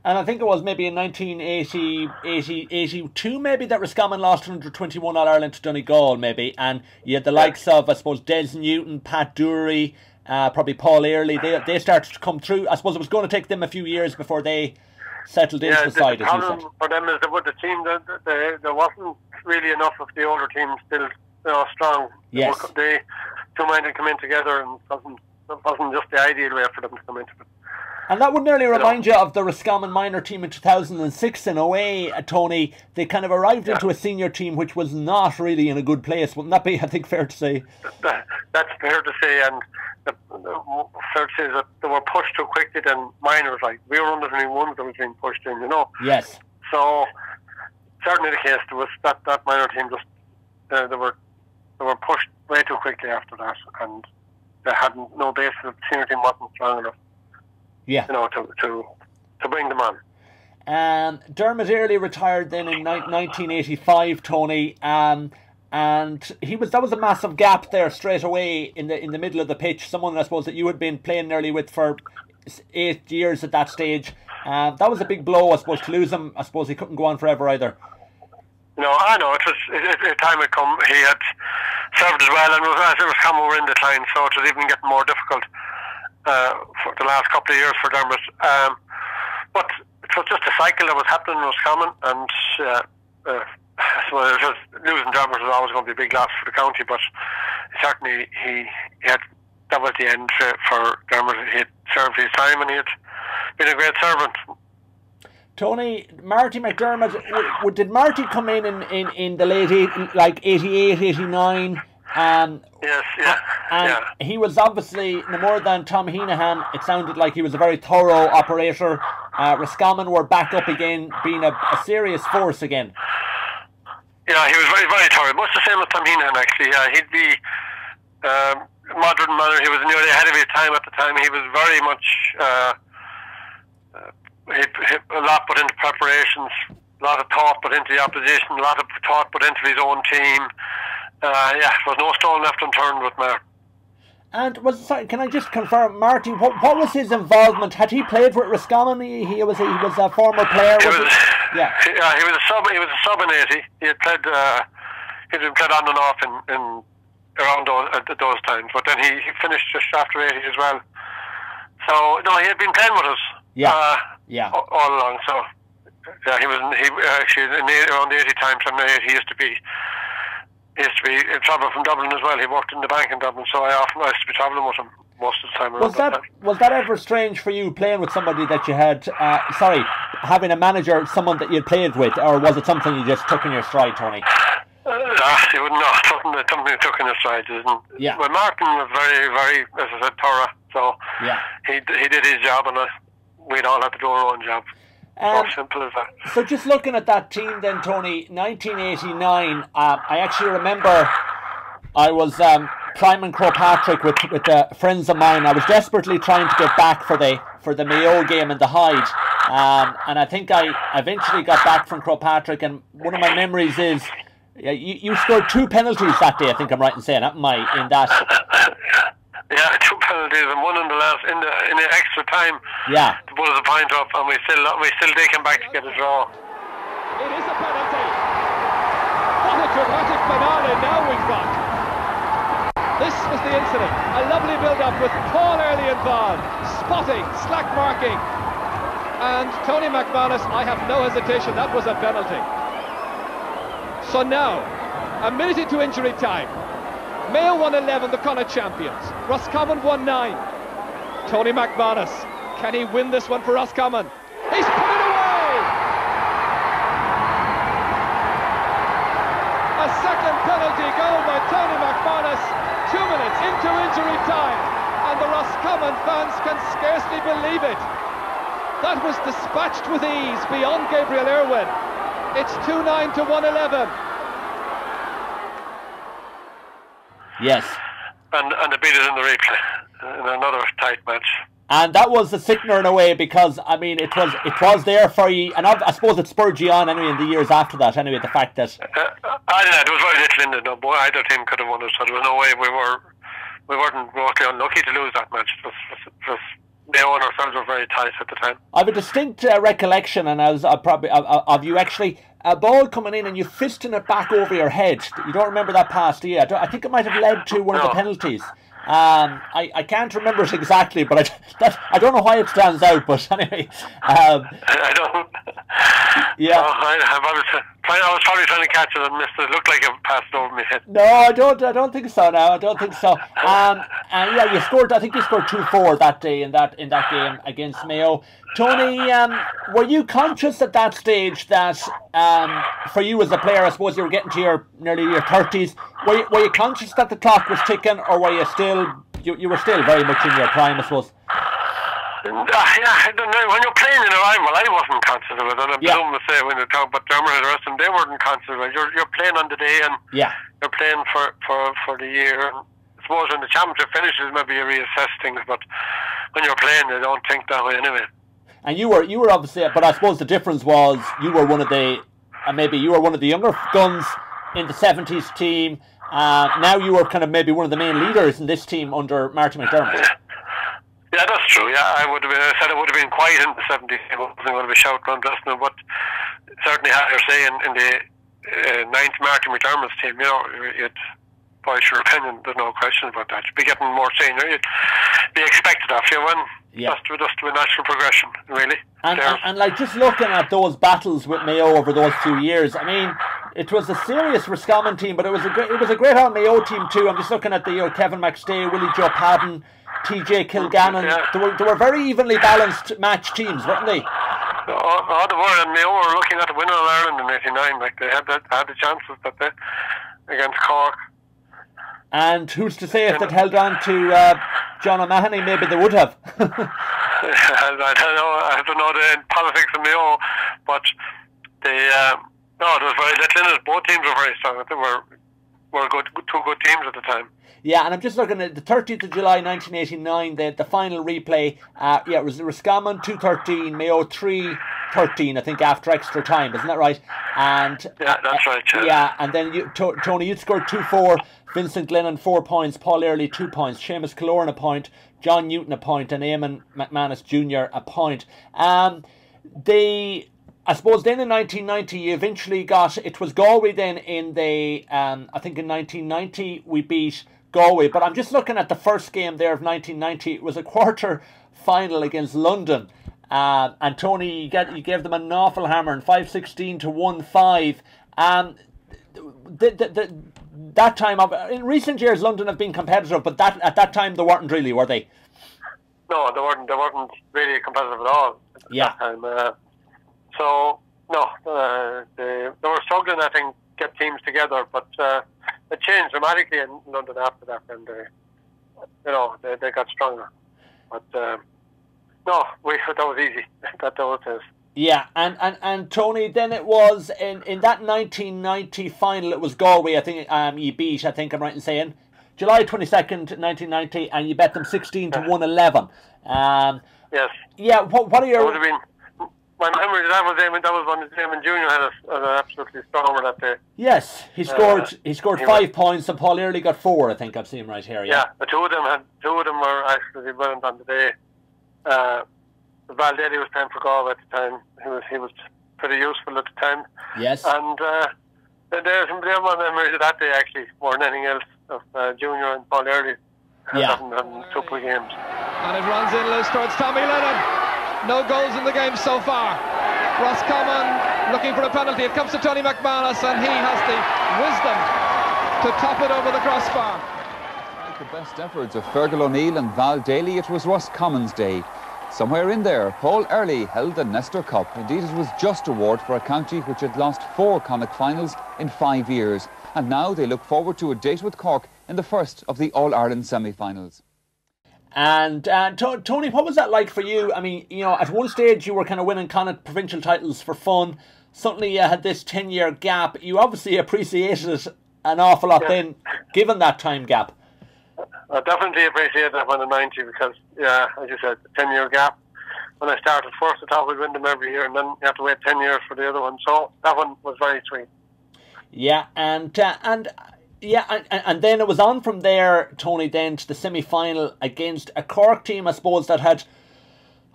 And I think it was maybe in 1982 maybe that Roscommon lost 121 All-Ireland to nGael maybe, and you had the likes of, I suppose, Des Newton, Pat Dury, probably Paul Earley. They started to come through. I suppose it was going to take them a few years before they settled into the side, as you said. The problem for them is that with the team, there wasn't really enough of the older teams still strong. Yes. They two-minded come in together, and it wasn't just the ideal way for them to come into it. And that would nearly remind you of the Roscommon minor team in 2006 in a way, Tony. They kind of arrived into a senior team which was not really in a good place. Wouldn't that be, I think, fair to say? That's fair to say, and fair to say that they were pushed too quickly than minors. Like, we were under the ones that was being pushed in, you know. Yes. So certainly the case, there was that minor team just they were pushed way too quickly after that, and they had no basis. The senior team wasn't strong enough. Yeah, you know, to bring them on. Dermot Earley retired then in 1985, Tony, and that was a massive gap there straight away in the middle of the pitch. Someone I suppose that you had been playing nearly with for 8 years at that stage. That was a big blow, I suppose, to lose him. I suppose he couldn't go on forever either. No, I know it was a time had come. He had served as well, and it was come over in decline, so it was even getting more difficult. For the last couple of years for Dermot, but it was just a cycle that was happening in Roscommon, and so losing Dermot was always going to be a big loss for the county. But certainly he had, that was the end for Dermot. He had served his time and he had been a great servant. Tony, Marty McDermott, did Marty come in the late, like 88, 89? Yes, yeah. And he was obviously, no more than Tom Heenahan, it sounded like he was a very thorough operator. Roscommon were back up again, being a serious force again. Yeah, he was very, very thorough. Much the same as Tom Heenahan, actually. Yeah, he'd be modern manner. He was nearly ahead of his time at the time. He was very much... He'd a lot put into preparations, a lot of thought put into the opposition, a lot of thought put into his own team. There was no stone left unturned with Martin. And can I just confirm, Marty, what was his involvement? Had he played with Roscommon? He was a former player. He was a sub in 80. He had played. He'd been played on and off in around those times, but then he finished just after 80 as well. So no, he had been playing with us. All along. So yeah, he actually around the 80 times, and he used to be in trouble from Dublin as well. He worked in the bank in Dublin, so I used to be travelling with him most of the time. Was that ever strange for you, playing with somebody that you had? Having a manager, someone that you'd played with, or was it something you just took in your stride, Tony? He would not. Something he took in his stride. Yeah. Well, Martin was very, very, as I said, thorough. So yeah, he did his job, and we'd all have to do our own job. So simple as that. So just looking at that team then, Tony, 1989, I actually remember I was priming Crowpatrick with friends of mine. I was desperately trying to get back for the Mayo game in the Hyde. And I think I eventually got back from Crowpatrick, and one of my memories is you scored 2 penalties that day, I think I'm right in saying that, in that. Yeah, 2 penalties and one in the extra time. Yeah. To put us a point up, and we still they came back to get a draw. It is a penalty. What a dramatic finale now we've got. This was the incident. A lovely build-up with Paul early involved, spotting, slack marking, and Tony McManus. I have no hesitation. That was a penalty. So now, a minute into injury time. Mayo 1-11, the Connacht champions. Roscommon 1-9. Tony McManus, can he win this one for Roscommon? He's put it away! A second penalty goal by Tony McManus, 2 minutes into injury time, and the Roscommon fans can scarcely believe it. That was dispatched with ease beyond Gabriel Irwin. It's 2-9 to 1-11. Yes. And they beat it in the replay in another tight match. And that was a sickener in a way, because I mean it was there for you, and I suppose it spurred you on anyway in the years after that. Anyway, the fact that there was very little in it. No, either team could have won it, so there was no way we weren't grossly unlucky to lose that match. It was Mayo and ourselves were very tight at the time. I have a distinct recollection, and of you actually a ball coming in and you fisting it back over your head. You don't remember that pass, do you? I think it might have led to one of the penalties. I can't remember it exactly, but I don't know why it stands out. But anyway, I don't. Yeah, I was probably trying to catch it and missed it. It looked like it passed over my head. No, I don't think so. Now I don't think so. And yeah, you scored. I think you scored 2-4 that day in that game against Mayo. Tony, were you conscious at that stage that for you as a player, I suppose you were getting to nearly your 30s, were you conscious that the clock was ticking, or were you still you were still very much in your prime, I suppose? Yeah, I don't know. When you're playing in a rival, I wasn't conscious of it, and I'm dumb to say when you talk about Dermot and the rest of them, they weren't conscious of it. You're playing on the day, and you're playing for the year. And I suppose when the championship finishes, maybe you reassess things, but when you're playing, you don't think that way anyway. And you were obviously, but I suppose the difference was you were one of the younger guns in the 70s team. Now you were kind of maybe one of the main leaders in this team under Marty McDermott. Yeah, that's true. Yeah, I said it would have been quiet in the 70s. I wasn't going to be shouting on Dustin, but certainly had your say in the 9th Marty McDermott's team. You know, you'd voice your opinion. There's no question about that. You'd be getting more senior. You'd be expected of you, and just to a natural progression, really. And like just looking at those battles with Mayo over those few years, I mean, It was a serious Roscommon team, but it was a great old Mayo team too. I'm just looking at the Kevin McStay, Willie Joe Padden, TJ Kilgannon. Yeah. They were very evenly balanced match teams, weren't they? Oh, they were, and Mayo were looking at the winner of Ireland in '89. Like they had the chances that they against Cork. And who's to say if they'd held on to John O'Mahony, maybe they would have. I don't know the politics of Mayo, but no, there was very little in it. Both teams were very strong. They were good, two good teams at the time. Yeah, and I'm just looking at the 30th of July 1989, the final replay. It was Roscommon 2-13, Mayo 3-13, I think, after extra time, isn't that right? And yeah, that's right. Yeah, and then Tony, you'd scored 2-4, Vincent Glennon 4 points, Paul Early 2 points, Seamus Killoran a point, John Newton a point, and Eamon McManus Jr. a point. I suppose then in 1990 you eventually got, it was Galway then in the, I think in 1990 we beat Galway, but I'm just looking at the first game there of 1990. It was a quarter final against London, and Tony, you gave them an awful hammer, and 5-16 to 1-5. That time, in recent years, London have been competitive, but at that time they weren't really, were they? No, they weren't. They weren't really competitive at all. Yeah. That time. So no, they were struggling, I think, get teams together, but it changed dramatically in London after that, and they got stronger. But no, that was easy. that was it. Yeah, and Tony, then it was in that 1990 final, it was Galway, I think you beat, I think I'm right in saying, July 22nd, 1990, and you bet them 16 to 111. Yes. Yeah, what are your... That would have been... My memory of that was when Eamon Jr. had an absolutely strong one that day. Yes, he scored 5 points, and Paul Early got 4. I think I've seen him right here. Yeah, the two of them were actually brilliant on the day. Valdedi was playing for Galway at the time. He was pretty useful at the time. Yes. And there's some my memories of that day actually more than anything else of Junior and Paul Early having 2 good games. And it runs in loose towards Tommy Lennon. No goals in the game so far. Roscommon looking for a penalty. It comes to Tony McManus, and he has the wisdom to top it over the crossbar. Like the best efforts of Fergal O'Neill and Val Daly, it was Roscommon's day. Somewhere in there, Paul Early held the Nestor Cup. Indeed, it was just award for a county which had lost 4 Connacht finals in 5 years. And now they look forward to a date with Cork in the first of the All-Ireland semi-finals. And Tony, what was that like for you? I mean, at one stage you were kind of winning Connacht provincial titles for fun. Suddenly you had this 10-year gap. You obviously appreciated it an awful lot then, given that time gap. I definitely appreciate that one in 90 because, yeah, as you said, the 10-year gap. When I started first, I thought we'd win them every year, and then you have to wait 10 years for the other one. So that one was very sweet. Yeah, and then it was on from there, Tony, then to the semi-final against a Cork team, I suppose, that had,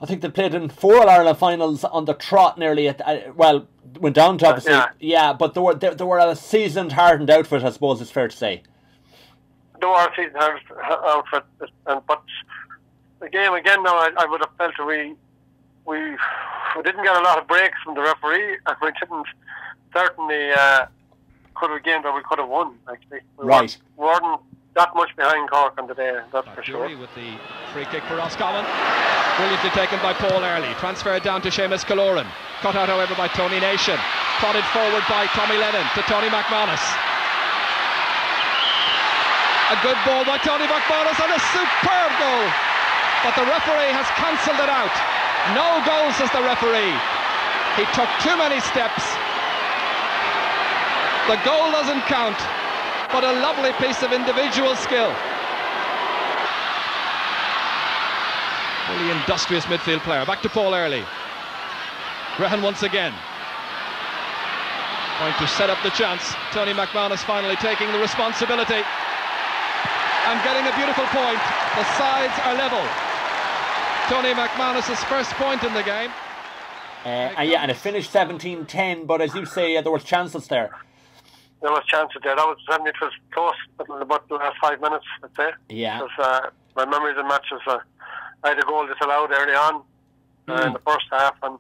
I think they played in 4 All-Ireland finals on the trot nearly, went down to obviously, but they were a seasoned, hardened outfit, I suppose it's fair to say. They were a seasoned outfit, but the game again now, I would have felt we didn't get a lot of breaks from the referee, and we didn't certainly... could have gained or we could have won, actually. We weren't that much behind Cork on the day, that's for sure. With the free kick for Roscommon. Brilliantly taken by Paul Early. Transferred down to Seamus Killoran. Cut out, however, by Tony Nation. Prodded forward by Tommy Lennon to Tony McManus. A good ball by Tony McManus and a superb goal. But the referee has cancelled it out. No goal, says the referee. He took too many steps. The goal doesn't count, but a lovely piece of individual skill. Really industrious midfield player. Back to Paul Early. Graham once again. Going to set up the chance. Tony McManus finally taking the responsibility. And getting a beautiful point. The sides are level. Tony McManus' first point in the game. And it finished 17-10, but as you say, there was chances there. There was chances there. It was close about the last 5 minutes, I'd say. Yeah. Because my memories of the match was I had a goal disallowed early on in the first half, and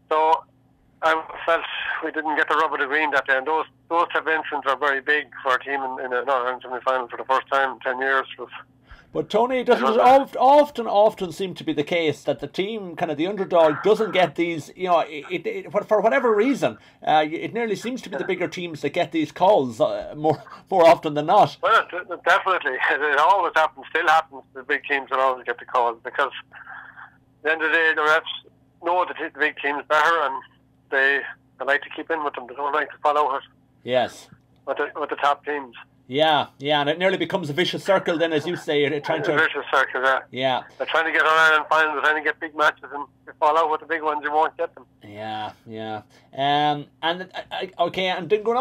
so I felt we didn't get the rub of the green that day. And those type of incidents are very big for our team in an All-Ireland semi-final for the first time in 10 years. But Tony, doesn't it often seem to be the case that the team, kind of the underdog, doesn't get these, you know, for whatever reason, it nearly seems to be the bigger teams that get these calls more often than not. Well, definitely. It always happens, still happens. The big teams will always get the calls because at the end of the day, the refs know the big teams better and they like to keep in with them. They don't like to follow it. Yes. With the top teams. Yeah, and it nearly becomes a vicious circle then, as you say. A vicious circle, yeah. They're trying to get on Ireland final, they're trying to get big matches, and if you fall out with the big ones, you won't get them. Yeah. And then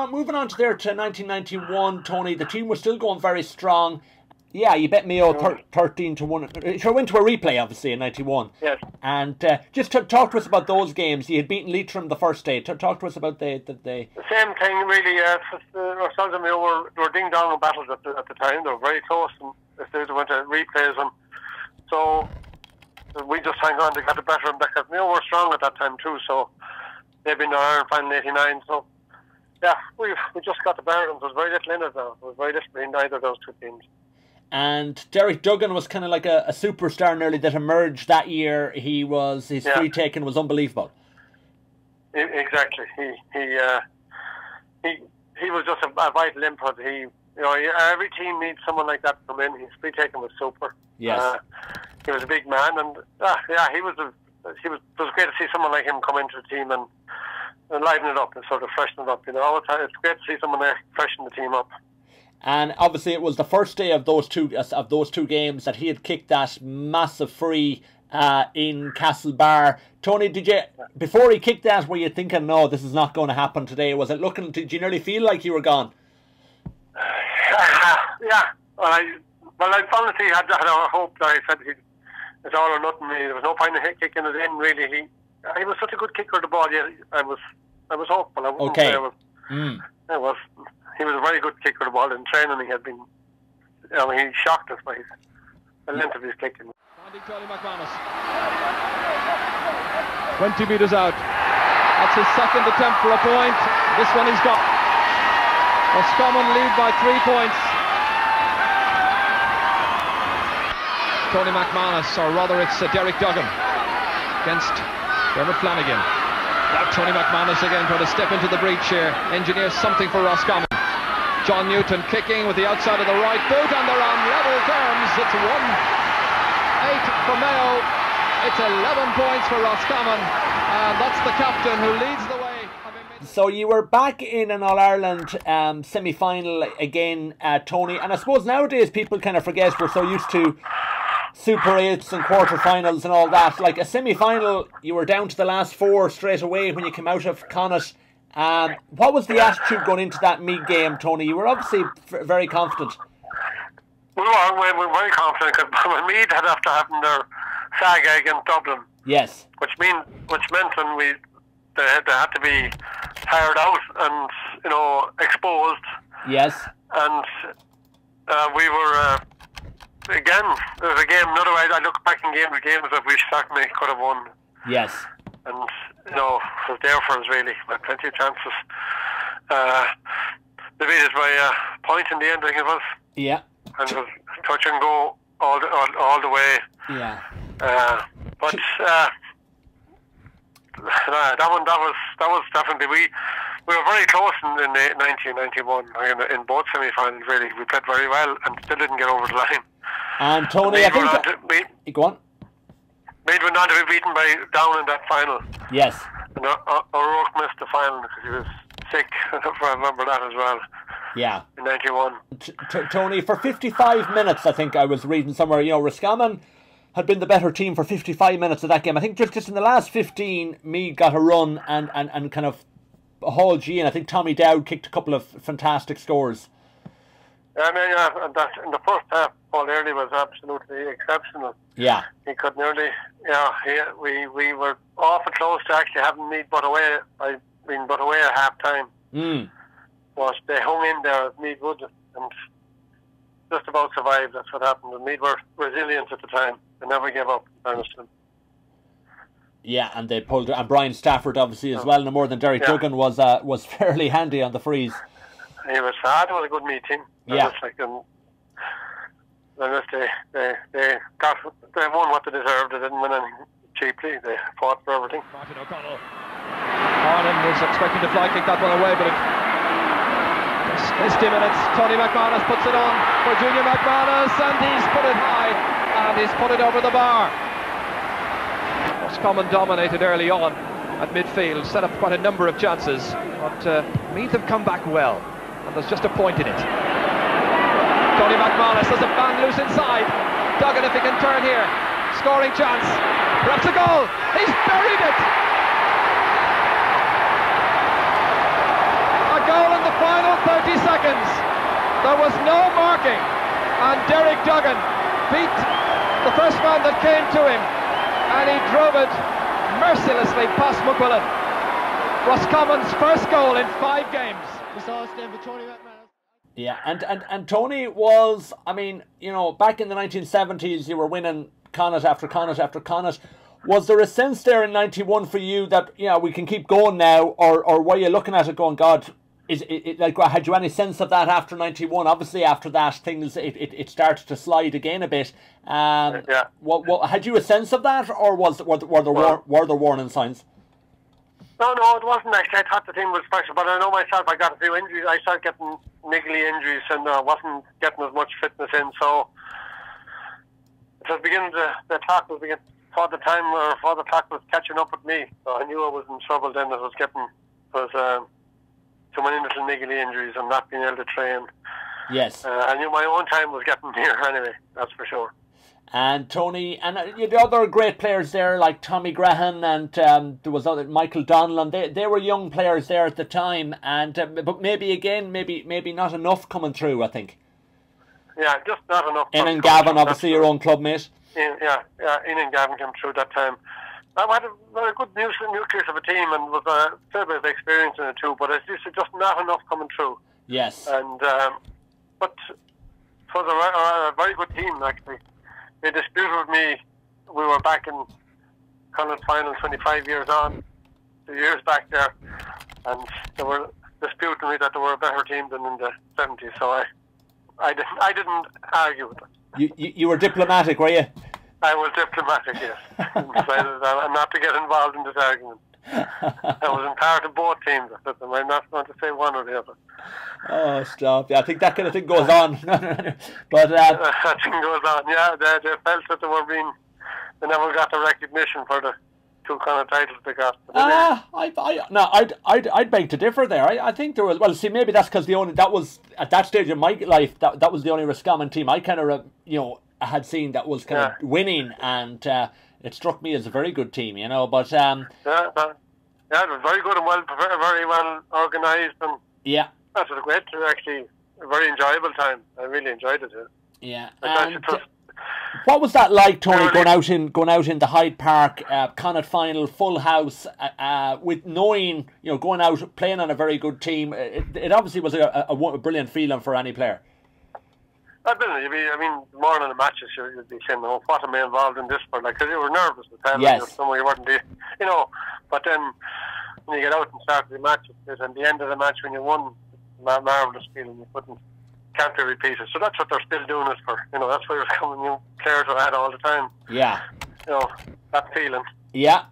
moving on to 1991, Tony, the team was still going very strong. Yeah, you bet Mayo 13-1. It went to a replay, obviously, in 91. Yes. And just talk to us about those games. You had beaten Leitrim the first day. Talk to us about the same thing, really. Ourselves and Mayo were ding-dong battles at the time. They were very close, and if they went to replays them. So we just hang on. They got the better of them because Mayo were strong at that time too. So they've been in Ireland final in '89. So yeah, we just got the better of them. There was very little in it now. There was very little in either of those two teams. And Derek Duggan was kind of like a superstar nearly that emerged that year. His free taking was unbelievable. Exactly. He was just a vital input. Every team needs someone like that to come in. His free taking was super. Yes. He was a big man, and it was great to see someone like him come into the team and liven it up and sort of freshen it up. It's great to see someone there freshen the team up. And obviously, it was the first day of those two games that he had kicked that massive free in Castlebar. Tony, before he kicked that, were you thinking, no, this is not going to happen today? Was it looking? Did you nearly feel like you were gone? Yeah. I honestly had a hope that I said it's all or nothing. There was no point in kicking it in. Really, he was such a good kicker of the ball. Yeah, I was hopeful. I wouldn't say he was a very good kicker of the ball. In training, he had been. He shocked us by the length of his kicking. Tony McManus. 20 metres out. That's his second attempt for a point. This one he's got. Roscommon lead by 3 points. Tony McManus, or rather it's Derek Duggan against Dermot Flanagan. Now Tony McManus again trying to step into the breach here. Engineers something for Roscommon. John Newton kicking with the outside of the right boot, and they're on level terms. It's 1-8 for Mayo. It's 11 points for Roscommon, and that's the captain who leads the way. So you were back in an All-Ireland semi-final again, Tony, and I suppose nowadays people kind of forget we're so used to Super 8s and quarter-finals and all that. Like a semi-final, you were down to the last 4 straight away when you came out of Connacht. What was the attitude going into that Meath game, Tony? You were obviously very confident. We were very confident because Meath had after having their saga against Dublin. Yes. Which meant when they had to be tired out and exposed. Yes. And we were again. There was a game. Another way I look back in games that we certainly could have won. Yes. And it was there for us really. We had plenty of chances. They beat us by a point in the end, I think it was. Yeah. And it was touch and go all the way. Yeah. But that was definitely we were very close in 1991 in both semi-finals. Really, we played very well and still didn't get over the line. And Tony, go on. Meath went on to be beaten down in that final. Yes. And O'Rourke missed the final because he was sick. I remember that as well. Yeah. In 91. Tony, for 55 minutes, I think I was reading somewhere, Roscommon had been the better team for 55 minutes of that game. I think just in the last 15, Meath got a run and kind of hauled G, and I think Tommy Dowd kicked a couple of fantastic scores. And in the first half, Paul Early was absolutely exceptional. Yeah. He could nearly, we were awful close to actually having Meath but away at half time. But they hung in there as Meath would and just about survived. That's what happened. And Meath were resilient at the time. They never gave up, honestly. Yeah, and they pulled, and Brian Stafford obviously as well, no more than Derek Duggan was fairly handy on the frees. He was hard. It was a good meeting. Yeah. Like, they won what they deserved. They didn't win anything cheaply. They fought for everything. Martin O'Connell. Ireland was expecting to fly kick that one away, but it's 50 minutes. Tony McManus puts it on for Junior McManus, and he's put it high, and he's put it over the bar. Roscommon dominated early on at midfield, set up quite a number of chances, but Meath have come back well, and there's just a point in it. Tony McManus has a man loose inside. Duggan, if he can turn here, scoring chance, perhaps a goal. He's buried it. A goal in the final 30 seconds. There was no marking, and Derek Duggan beat the first man that came to him, and he drove it mercilessly past McQuillan. Roscommon's first goal in 5 games. Yeah, and Tony was, I mean, you know, back in the 1970s, you were winning Connacht after Connacht after Connacht. Was there a sense there in 91 for you that, yeah, we can keep going now, or were you looking at it going, God, is it like, had you any sense of that after 91? Obviously, after that, things it started to slide again a bit. What had you a sense of that, or were there warning signs? No, it wasn't actually. I thought the team was special, but I know myself, I got a few injuries. I started getting niggly injuries and wasn't getting as much fitness in, so it was beginning the clock was beginning, for the clock was catching up with me, so I knew I was in trouble then. It was too many little niggly injuries and not being able to train. Yes. I knew my own time was getting near anyway, that's for sure. And Tony, and the other great players there, like Tommy Graham, and there was other Michael Donlan. They were young players there at the time, and but maybe not enough coming through, I think. Yeah, just not enough. Ian Gavin, obviously your own club mate. Ian and Gavin came through that time. I had a very good nucleus of a team, and was a fair bit of experience in it too. But it's just not enough coming through. Yes. And but it was a very good team actually. They disputed with me. We were back in Connacht Final 25 years on, 2 years back there, and they were disputing me that they were a better team than in the 70s. So I didn't argue with them. You were diplomatic, were you? I was diplomatic, yes. Decided not to get involved in this argument. I was in part of both teams. I said I'm not going to say one or the other. Oh, stop. Yeah, I think that kind of thing goes on. But that thing goes on, yeah. They felt that they never got the recognition for the 2 Connacht titles they got. I'd beg to differ there. I think there was, well, see, maybe that's because that was, at that stage of my life, that was the only Roscommon team I kind of, I had seen that was kind of winning, and it struck me as a very good team, but... it was very good and very well organised, and that was great, actually, a very enjoyable time. I really enjoyed it. Yeah. And, what was that like, Tony, going out in the Hyde Park, Connacht Final, full house, with knowing, going out, playing on a very good team? It obviously was a brilliant feeling for any player. I mean, more than the matches, you'd be saying, what am I involved in this for? Like, because you were nervous to tell me somewhere you weren't, but then when you get out and start the match, and the end of the match when you won, marvellous feeling, can't be repeated. So that's what they're still doing it for. That's why there's coming new players are at all the time. Yeah. That feeling. Yeah.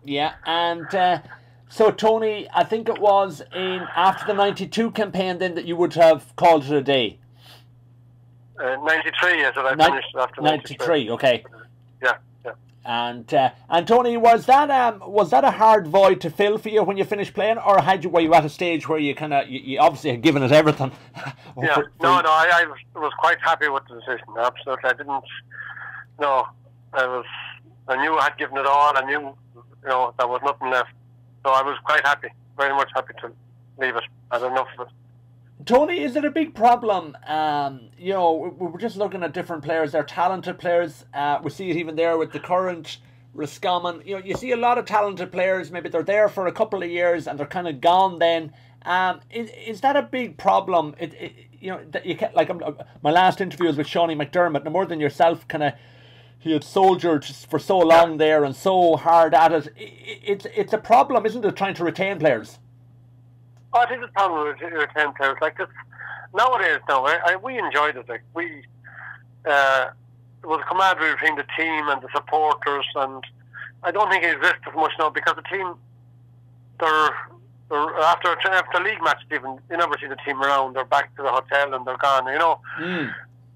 And so, Tony, I think it was after the 92 campaign then that you would have called it a day. 93, yes, I finished after 93. Okay. Yeah. And Tony, was that a hard void to fill for you when you finished playing, or were you at a stage where you you obviously had given it everything? Yeah. I was quite happy with the decision. Absolutely, I didn't. No, I knew I had given it all. I knew, there was nothing left. So I was quite happy, very much happy to leave it. I had enough of it. Tony, is it a big problem? We were just looking at different players. They're talented players. We see it even there with the current Roscommon. You see a lot of talented players. Maybe they're there for a couple of years and they're kind of gone then. Is that a big problem? That you can't, like my last interview was with Shawnee McDermott. No more than yourself, kind of he had soldiered for so long there and so hard at it. It's a problem, isn't it, trying to retain players? Oh, I think it's a problem with retain players. Like this nowadays, we enjoyed it. Like it was a camaraderie between the team and the supporters, and I don't think it exists as much now because the team, they're after league matches, even you never see the team around. They're back to the hotel and they're gone. You know,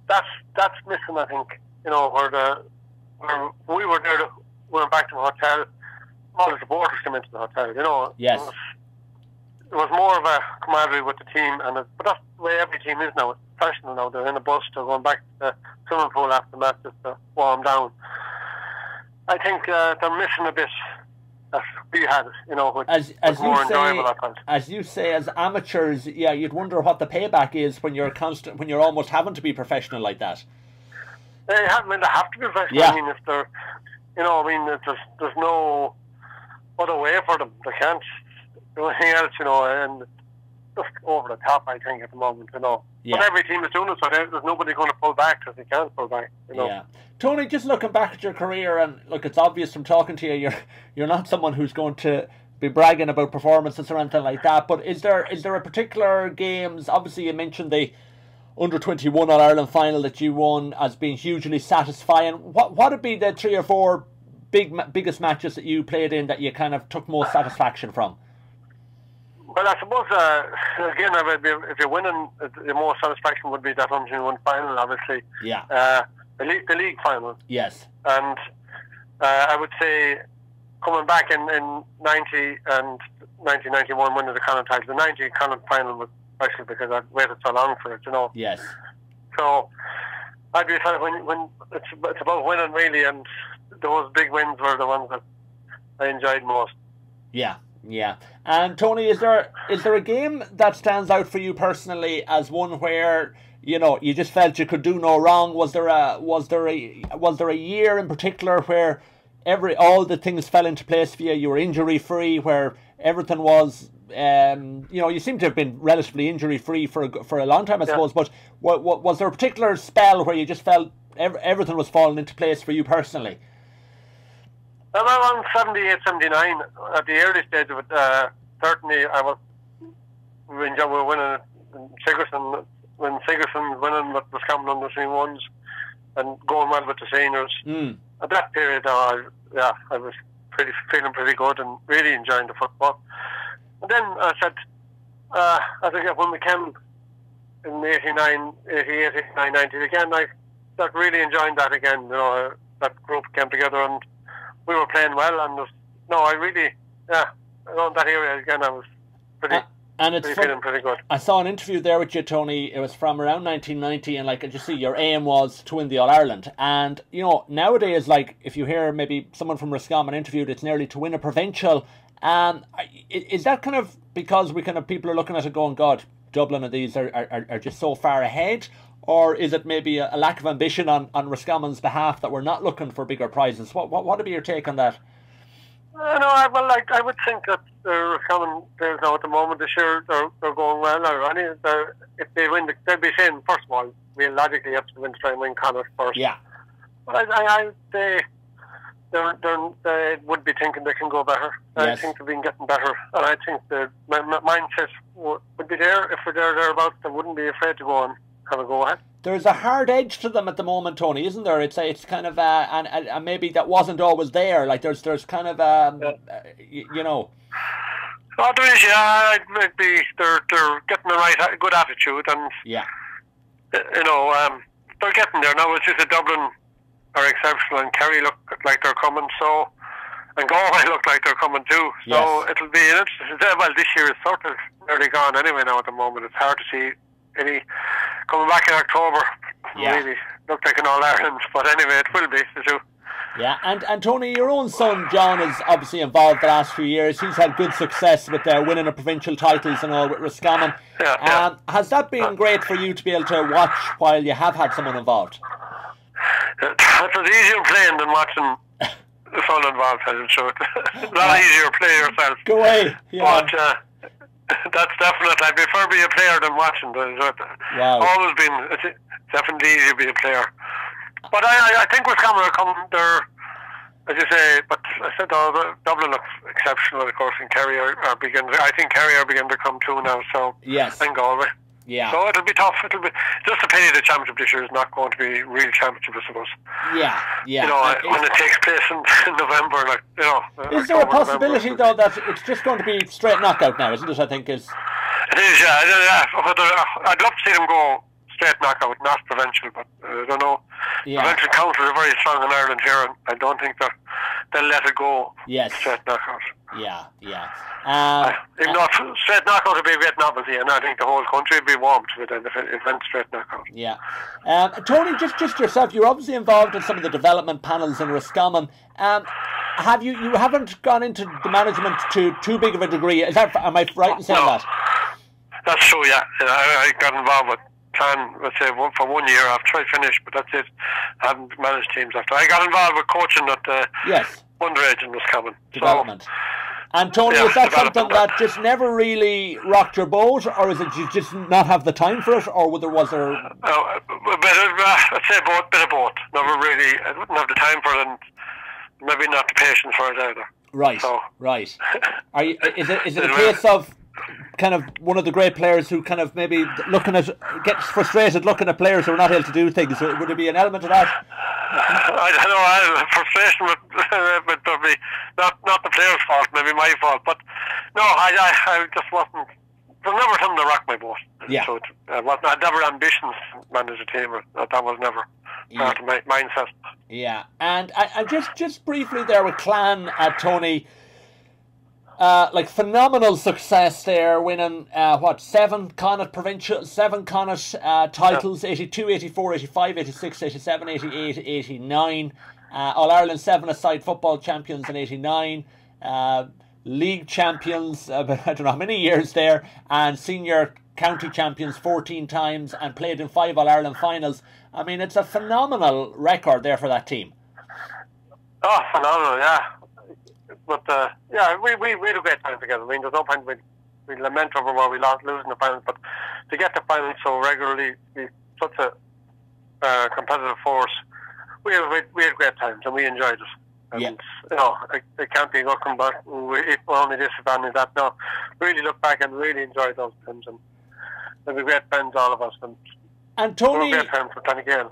that's missing. I think where we were there, we were back to the hotel. All the supporters came into the hotel. You know, yes. It was more of a camaraderie with the team, but that's the way every team is now. It's professional now. They're in a bus. They're going back to the swimming pool after matches to warm down. I think they're missing a bit that we had, which was more enjoyable, I felt. As you say, as amateurs, yeah, you'd wonder what the payback is when you're almost having to be professional like that. They have to be professional. Yeah. I mean, if they're, there's no other way for them. They can't do anything else, and just over the top, I think, at the moment, Yeah. But every team is doing it, so there's nobody going to pull back because they can't pull back, Yeah. Tony, just looking back at your career, and look, it's obvious from talking to you, you're not someone who's going to be bragging about performances or anything like that, but is there a particular games, obviously you mentioned the Under-21 All-Ireland final that you won as being hugely satisfying. What would be the 3 or 4 biggest matches that you played in that you kind of took most satisfaction from? Well, I suppose, again, if you're winning, the most satisfaction would be that Under-21 final, obviously. Yeah. The league final. Yes. And I would say coming back in 90 and 1991 winning the Connacht title, the 90 Connacht final was special because I'd waited so long for it, Yes. So I'd be when it's about winning really, and those big wins were the ones that I enjoyed most. Yeah. Yeah. And Tony, is there a game that stands out for you personally as one where you just felt you could do no wrong? Was there a year in particular where all the things fell into place for you? You were injury free, where everything was you seem to have been relatively injury free for a long time, I suppose. But was there a particular spell where you just felt everything was falling into place for you personally? Around 78, 79, at the early stage of it, certainly we were winning Sigerson, when Sigerson's winning with Roscommon Under-21s and going well with the seniors. At that period, I was feeling pretty good and really enjoying the football. And then I said, I think when we came in 88, 89, 90 again, I started really enjoying that again. That group came together and we were playing well, and that area again, I was feeling pretty good. I saw an interview there with you, Tony. It was from around 1990, and I just see your aim was to win the All-Ireland. And nowadays, if you hear maybe someone from Roscommon interviewed, it's nearly to win a provincial. Is that kind of because people are looking at it going, God, Dublin and these are just so far ahead? Or is it maybe a lack of ambition on Roscommon's behalf that we're not looking for bigger prizes? What would be your take on that? I would think that the Roscommon players now at the moment this year they're going well. If they win, they'll be saying first of all, we logically have to try and win Connacht first. Yeah. But they would be thinking they can go better. Yes. I think they've been getting better, and I think the mindset would be there. If we're thereabouts, they wouldn't be afraid to go on. Have a go ahead. There's a hard edge to them at the moment, Tony, isn't there? It's kind of and maybe that wasn't always there. There's kind of Oh, there is, maybe they're getting the good attitude, and they're getting there now. It's just that Dublin are exceptional, and Kerry look like they're coming. So, and Galway look like they're coming too. So it'll be an interesting. Well, this year is sort of nearly gone anyway. Now at the moment, it's hard to see any coming back in October. Really looked like an All-Ireland, but anyway, it will be the two. Yeah, and Tony, your own son John is obviously involved the last few years. He's had good success with winning a provincial titles and all with Roscommon. Has that been great for you to be able to watch while you have had someone involved? It's easier playing than watching the son involved. So it's a lot easier to play yourself. Go away. Yeah. But that's definitely. I prefer being a player than watching. Wow. Always been. It's definitely easier to be a player. But I think Roscommon will come there, as you say. But I said Dublin looks exceptional, of course, and Kerry are beginning. I think Kerry are beginning to come too now. So yes, and Galway. Yeah. So it'll be tough. It'll be just a pity the championship this year is not going to be real championship, I suppose. Yeah, yeah. You know, when it takes place in November, like, you know. Is there a possibility though that it's just going to be straight knockout now? Isn't it? I think is. It is, yeah. I'd love to see them go straight knockout, not provincial, but I don't know. Yeah. Provincial counters are very strong in Ireland here, and I don't think that they'll let it go. Yes. Straight knockout. Yeah, yeah. If not, straight knockout would be a great novelty, and I think the whole country would be warmed with it if it went straight knockout. Yeah. Tony, just yourself, you're obviously involved in some of the development panels in Roscommon. Have you haven't gone into the management to too big of a degree? Am I right in saying that? That's true, yeah. I got involved with Clann, let's say, for 1 year after I finished, but that's it. I haven't managed teams after. I got involved with coaching at the underage in Roscommon. Development. So, and Tony, is that something that just never really rocked your boat, or is it you just not have the time for it, or was there? I'd say both, bit of both. Never really. I wouldn't have the time for it, and maybe not the patience for it either. Right. So. Right. Is it a case of kind of one of the great players who kind of maybe gets frustrated looking at players who are not able to do things? Would there be an element of that? I don't know. Frustration would probably not the player's fault, maybe my fault. But no, I just wasn't. There was never something to rock my boat. Yeah. So I had never ambitions to manage a team. That was never part of my mindset. Yeah, and just briefly there with Clann, Tony. Like phenomenal success there, winning 7 Connacht titles, 82, 84, 85, 86, 87, 88, 89, All-Ireland 7-a-side football champions in 89, league champions, I don't know how many years there, and senior county champions 14 times, and played in 5 All-Ireland finals. I mean, it's a phenomenal record there for that team. Oh, phenomenal, yeah. But yeah, we had a great time together. I mean, there's no point we lament over where we lost losing the finals, but to get to finals so regularly, be such a competitive force, we had great times and we enjoyed it. And you know, I can't be looking back. If only this, if only that. No, really look back and really enjoy those times, and we'll be great friends, all of us. And Tony, great friends for nGael.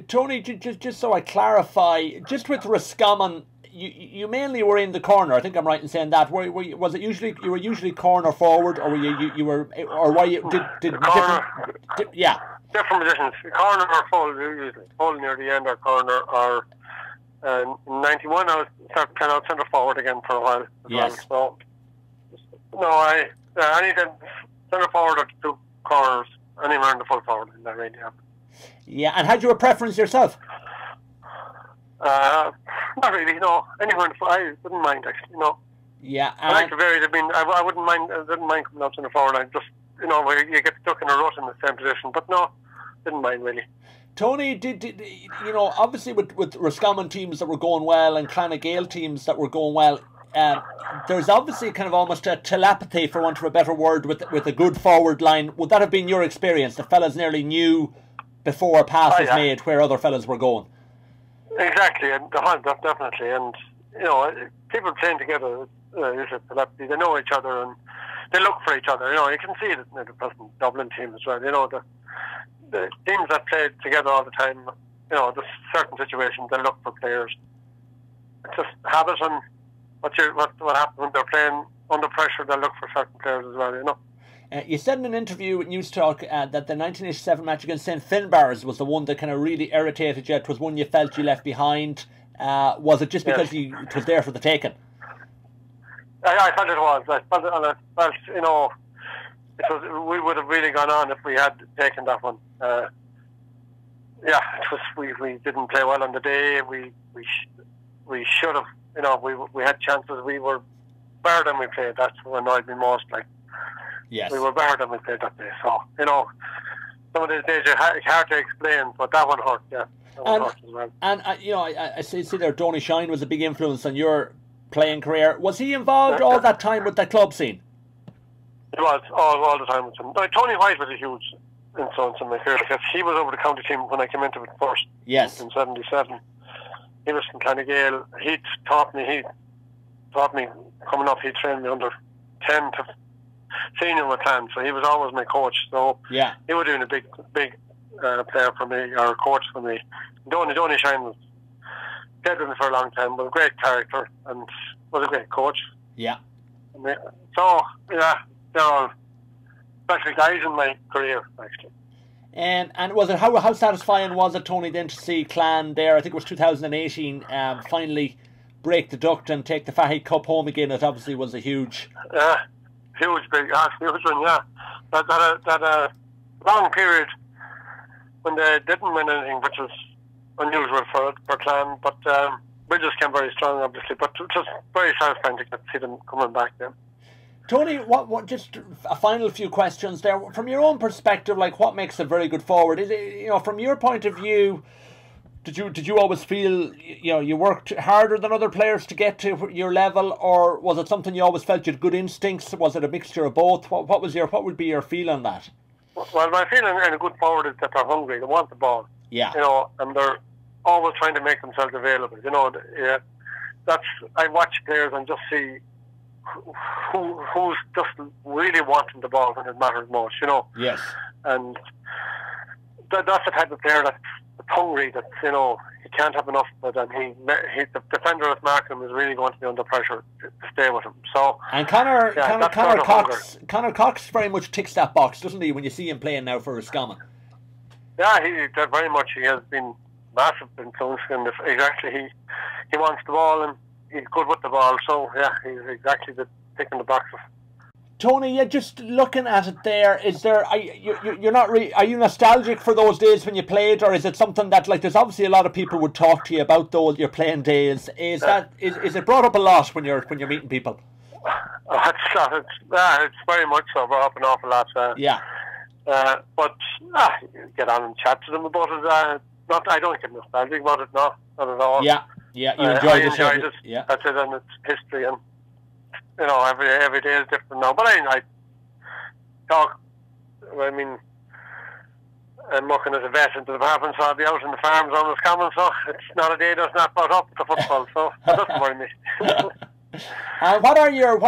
Tony, just so I clarify, just with Roscommon. You mainly were in the corner. I think I'm right in saying that. Was it usually you were usually corner forward, or were you did corner? Different positions. Corner or full usually. Full near the end or corner, or in '91 I was kind of centre forward again for a while. Yes. Well. So no, I need a centre forward or 2 corners. Anywhere in the full forward in that range. Yeah, and had you a preference yourself? Not really, no. Anywhere in the I wouldn't mind actually, no. Yeah, I like to vary. I mean, I wouldn't mind. I didn't mind coming out in the forward line. Just where you get stuck in a rut in the same position. But no, didn't mind really. Tony, did obviously with Roscommon teams that were going well and nGael teams that were going well, there's obviously kind of almost a telepathy, for want of a better word, with a good forward line. Would that have been your experience? The fellas nearly knew before a pass was made where other fellas were going. Exactly, and definitely, and people playing together, they know each other and they look for each other. You can see it in the present Dublin team as well. The teams that play together all the time. There's certain situations they look for players. It's just habit, and what happens when they're playing under pressure, they look for certain players as well. You said in an interview with News Talk that the 1987 match against St Finbarrs was the one that kind of really irritated you. It was one you felt you left behind. Was it just because it was there for the taking? I felt it was. I felt, it was. We would have really gone on if we had taken that one. It was. We didn't play well on the day. We should have. We had chances. We were better than we played. That's what annoyed me most. Yes. We were better than we played that day. So, some of these days are hard to explain, but that one hurt, yeah. That one hurt as well. And, I see there, Donny Shine was a big influence on your playing career. Was he involved all that time with the club scene? He was, all the time with him. Tony White was a huge influence in my career because he was over the county team when I came into it first. Yes. In '77. He was from Clann. He taught me coming up. He trained me under 10 to senior with Clann, so he was always my coach. So yeah, he was doing a big player for me, or coach for me. Donny Shine was dead with me for a long time, but a great character and was a great coach. Yeah. So yeah, they're all special guys in my career actually. And was it how satisfying was it, Tony, then to see Clann there? I think it was 2018. Finally break the duct and take the Fahey Cup home again. It obviously was a huge one. Yeah, that long period when they didn't win anything, which was unusual for Clann. But we just came very strong, obviously. But it was very satisfying to see them coming back then. Tony, what? Just a final few questions there. From your own perspective, like what makes a very good forward? Is it, from your point of view, did you always feel you worked harder than other players to get to your level, or was it something you always felt you had good instincts? Was it a mixture of both? What would be your feel on that? Well, my feeling in a good forward is that they're hungry. They want the ball. Yeah. And they're always trying to make themselves available. I watch players and just see who's just really wanting the ball when it matters most, Yes. And that's the type of player that's hungry, that, he can't have enough of it, and the defender that's marking him is really going to be under pressure to stay with him. So, and Connor Cox very much ticks that box, doesn't he, when you see him playing now for Roscommon? Yeah, he has been massive influence in this. Exactly, he wants the ball and he's good with the ball, so yeah, he's exactly ticking the boxes. Tony, just looking at it there, are you nostalgic for those days when you played, or is it something that, like, there's obviously a lot of people would talk to you about your playing days? Is it brought up a lot when you're meeting people? It's very much so, brought up an awful lot. Yeah. But you get on and chat to them about it. I don't get nostalgic about it, no, not at all. Yeah, you enjoyed it. Yeah, that's it, and it's history, and every day is different now. But I talk. I mean, I'm working as a vet in the department, so I'll be out in the farms on Roscommon, so it's not a day that's not brought up to football, so it doesn't worry me. What are your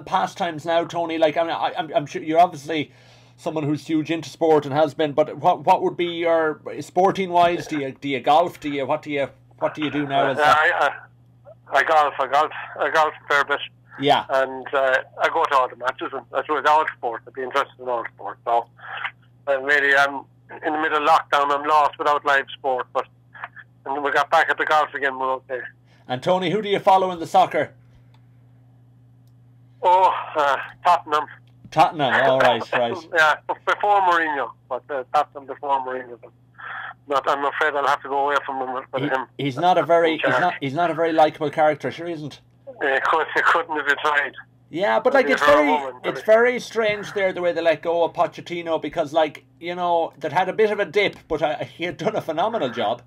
pastimes now, Tony? Like, I'm sure you're obviously someone who's huge into sport and has been, but what would be your sporting wise? Do you golf? What do you do now? I golf a fair bit. Yeah. And I go to all the matches, and I do all sports. I'd be interested in all sports. So really, I'm in the middle of lockdown. I'm lost without live sport, but and we got back at the golf again. We're okay. And Tony, who do you follow in the soccer? Tottenham. All right. Yeah, before Mourinho, but Tottenham before Mourinho. I'm afraid I'll have to go away from him. He's not a very likeable character, sure isn't. He couldn't have tried. Yeah, but like it's very strange there the way they let go of Pochettino, because that had a bit of a dip, but he had done a phenomenal job.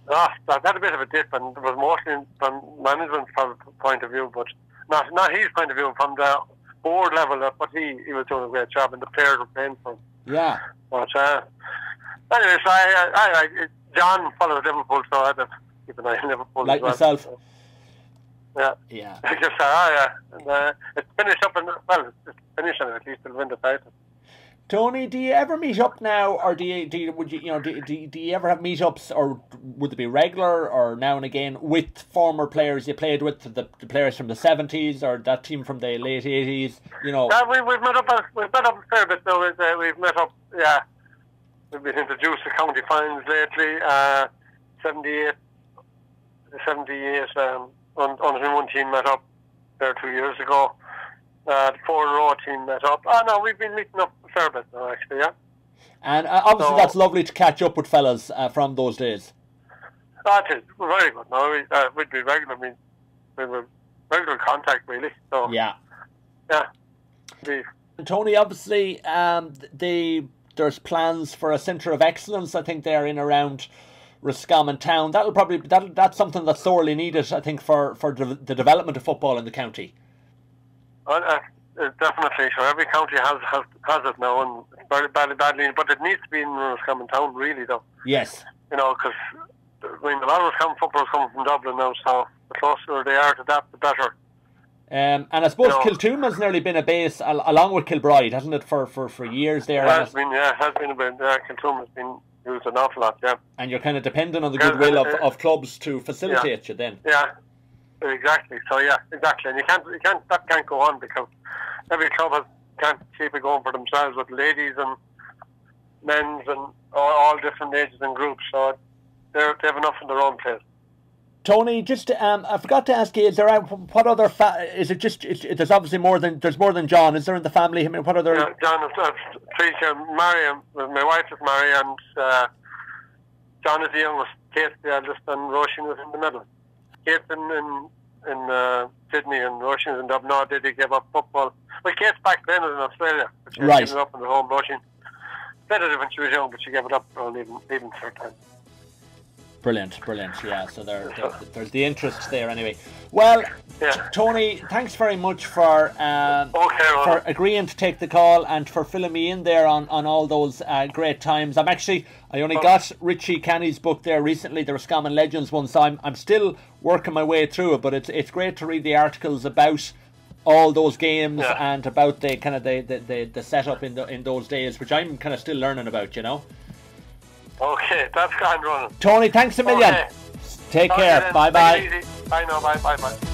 That had a bit of a dip, and it was mostly from management's point of view, but not his point of view, from the board level. But he was doing a great job, and the players were playing for him. Yeah. But anyway, so John follows Liverpool, so I had to keep an eye on Liverpool. Like myself. So. Yeah. And, it's finished up, it's finished, and at least they'll win the title. Tony, do you ever meet up now, or do you ever have meetups, or would they be regular, or now and again, with former players you played with, the players from the 70s or that team from the late 80s? We've met up a fair bit now. We've met up. Yeah, we've been introduced to county finals lately. 78. Under one team met up there 2 years ago. The 4-row team met up. No, we've been meeting up a fair bit now, actually, yeah. And obviously that's lovely to catch up with fellas from those days. That is very good. No, we'd be regular. We were regular contact, really. So yeah. Tony, obviously, there's plans for a centre of excellence. I think they're in around Roscommon town. That's something that's sorely needed, I think, for the development of football in the county. Definitely. So every county has it now, and very badly. But it needs to be in Roscommon town, really, though. Yes. You know, because I mean, a lot of Roscommon footballers come from Dublin now, so the closer they are to that, the better. And I suppose Kiltooma's nearly been a base along with Kilbride, hasn't it, for years there? It has been a bit. Kiltooma's been used an awful lot, yeah. And you're kind of dependent on the goodwill of clubs to facilitate you then. Yeah, exactly. So yeah, exactly. And that can't go on because every club can't keep it going for themselves with ladies and men's and all different ages and groups. So they have enough in their own place. Tony, just I forgot to ask you: is there what other? Is it just? There's obviously more than John. Is there in the family? I mean, what other? Yeah, John is three. Mary, my wife is Mary, and John is the youngest. Kate's the eldest, and Roisin was in the middle. Kate's in Sydney, and Roisin is in Dublin. No, they gave up football. Well, Kate's back then was in Australia, but she gave it up in the home. Roisin played it when she was young, but she gave it up around even third time. Brilliant, yeah. So there's the interest there anyway. Well, yeah. Tony, thanks very much for agreeing to take the call and for filling me in there on all those great times. I only got Richie Canny's book there recently, the Roscommon Legends one, so I'm still working my way through it. But it's great to read the articles about all those games and about the kind of the setup in those days, which I'm kind of still learning about, you know. Okay, that's gone running. Tony, thanks a million. Okay. Take care. Bye-bye. Bye now. Bye.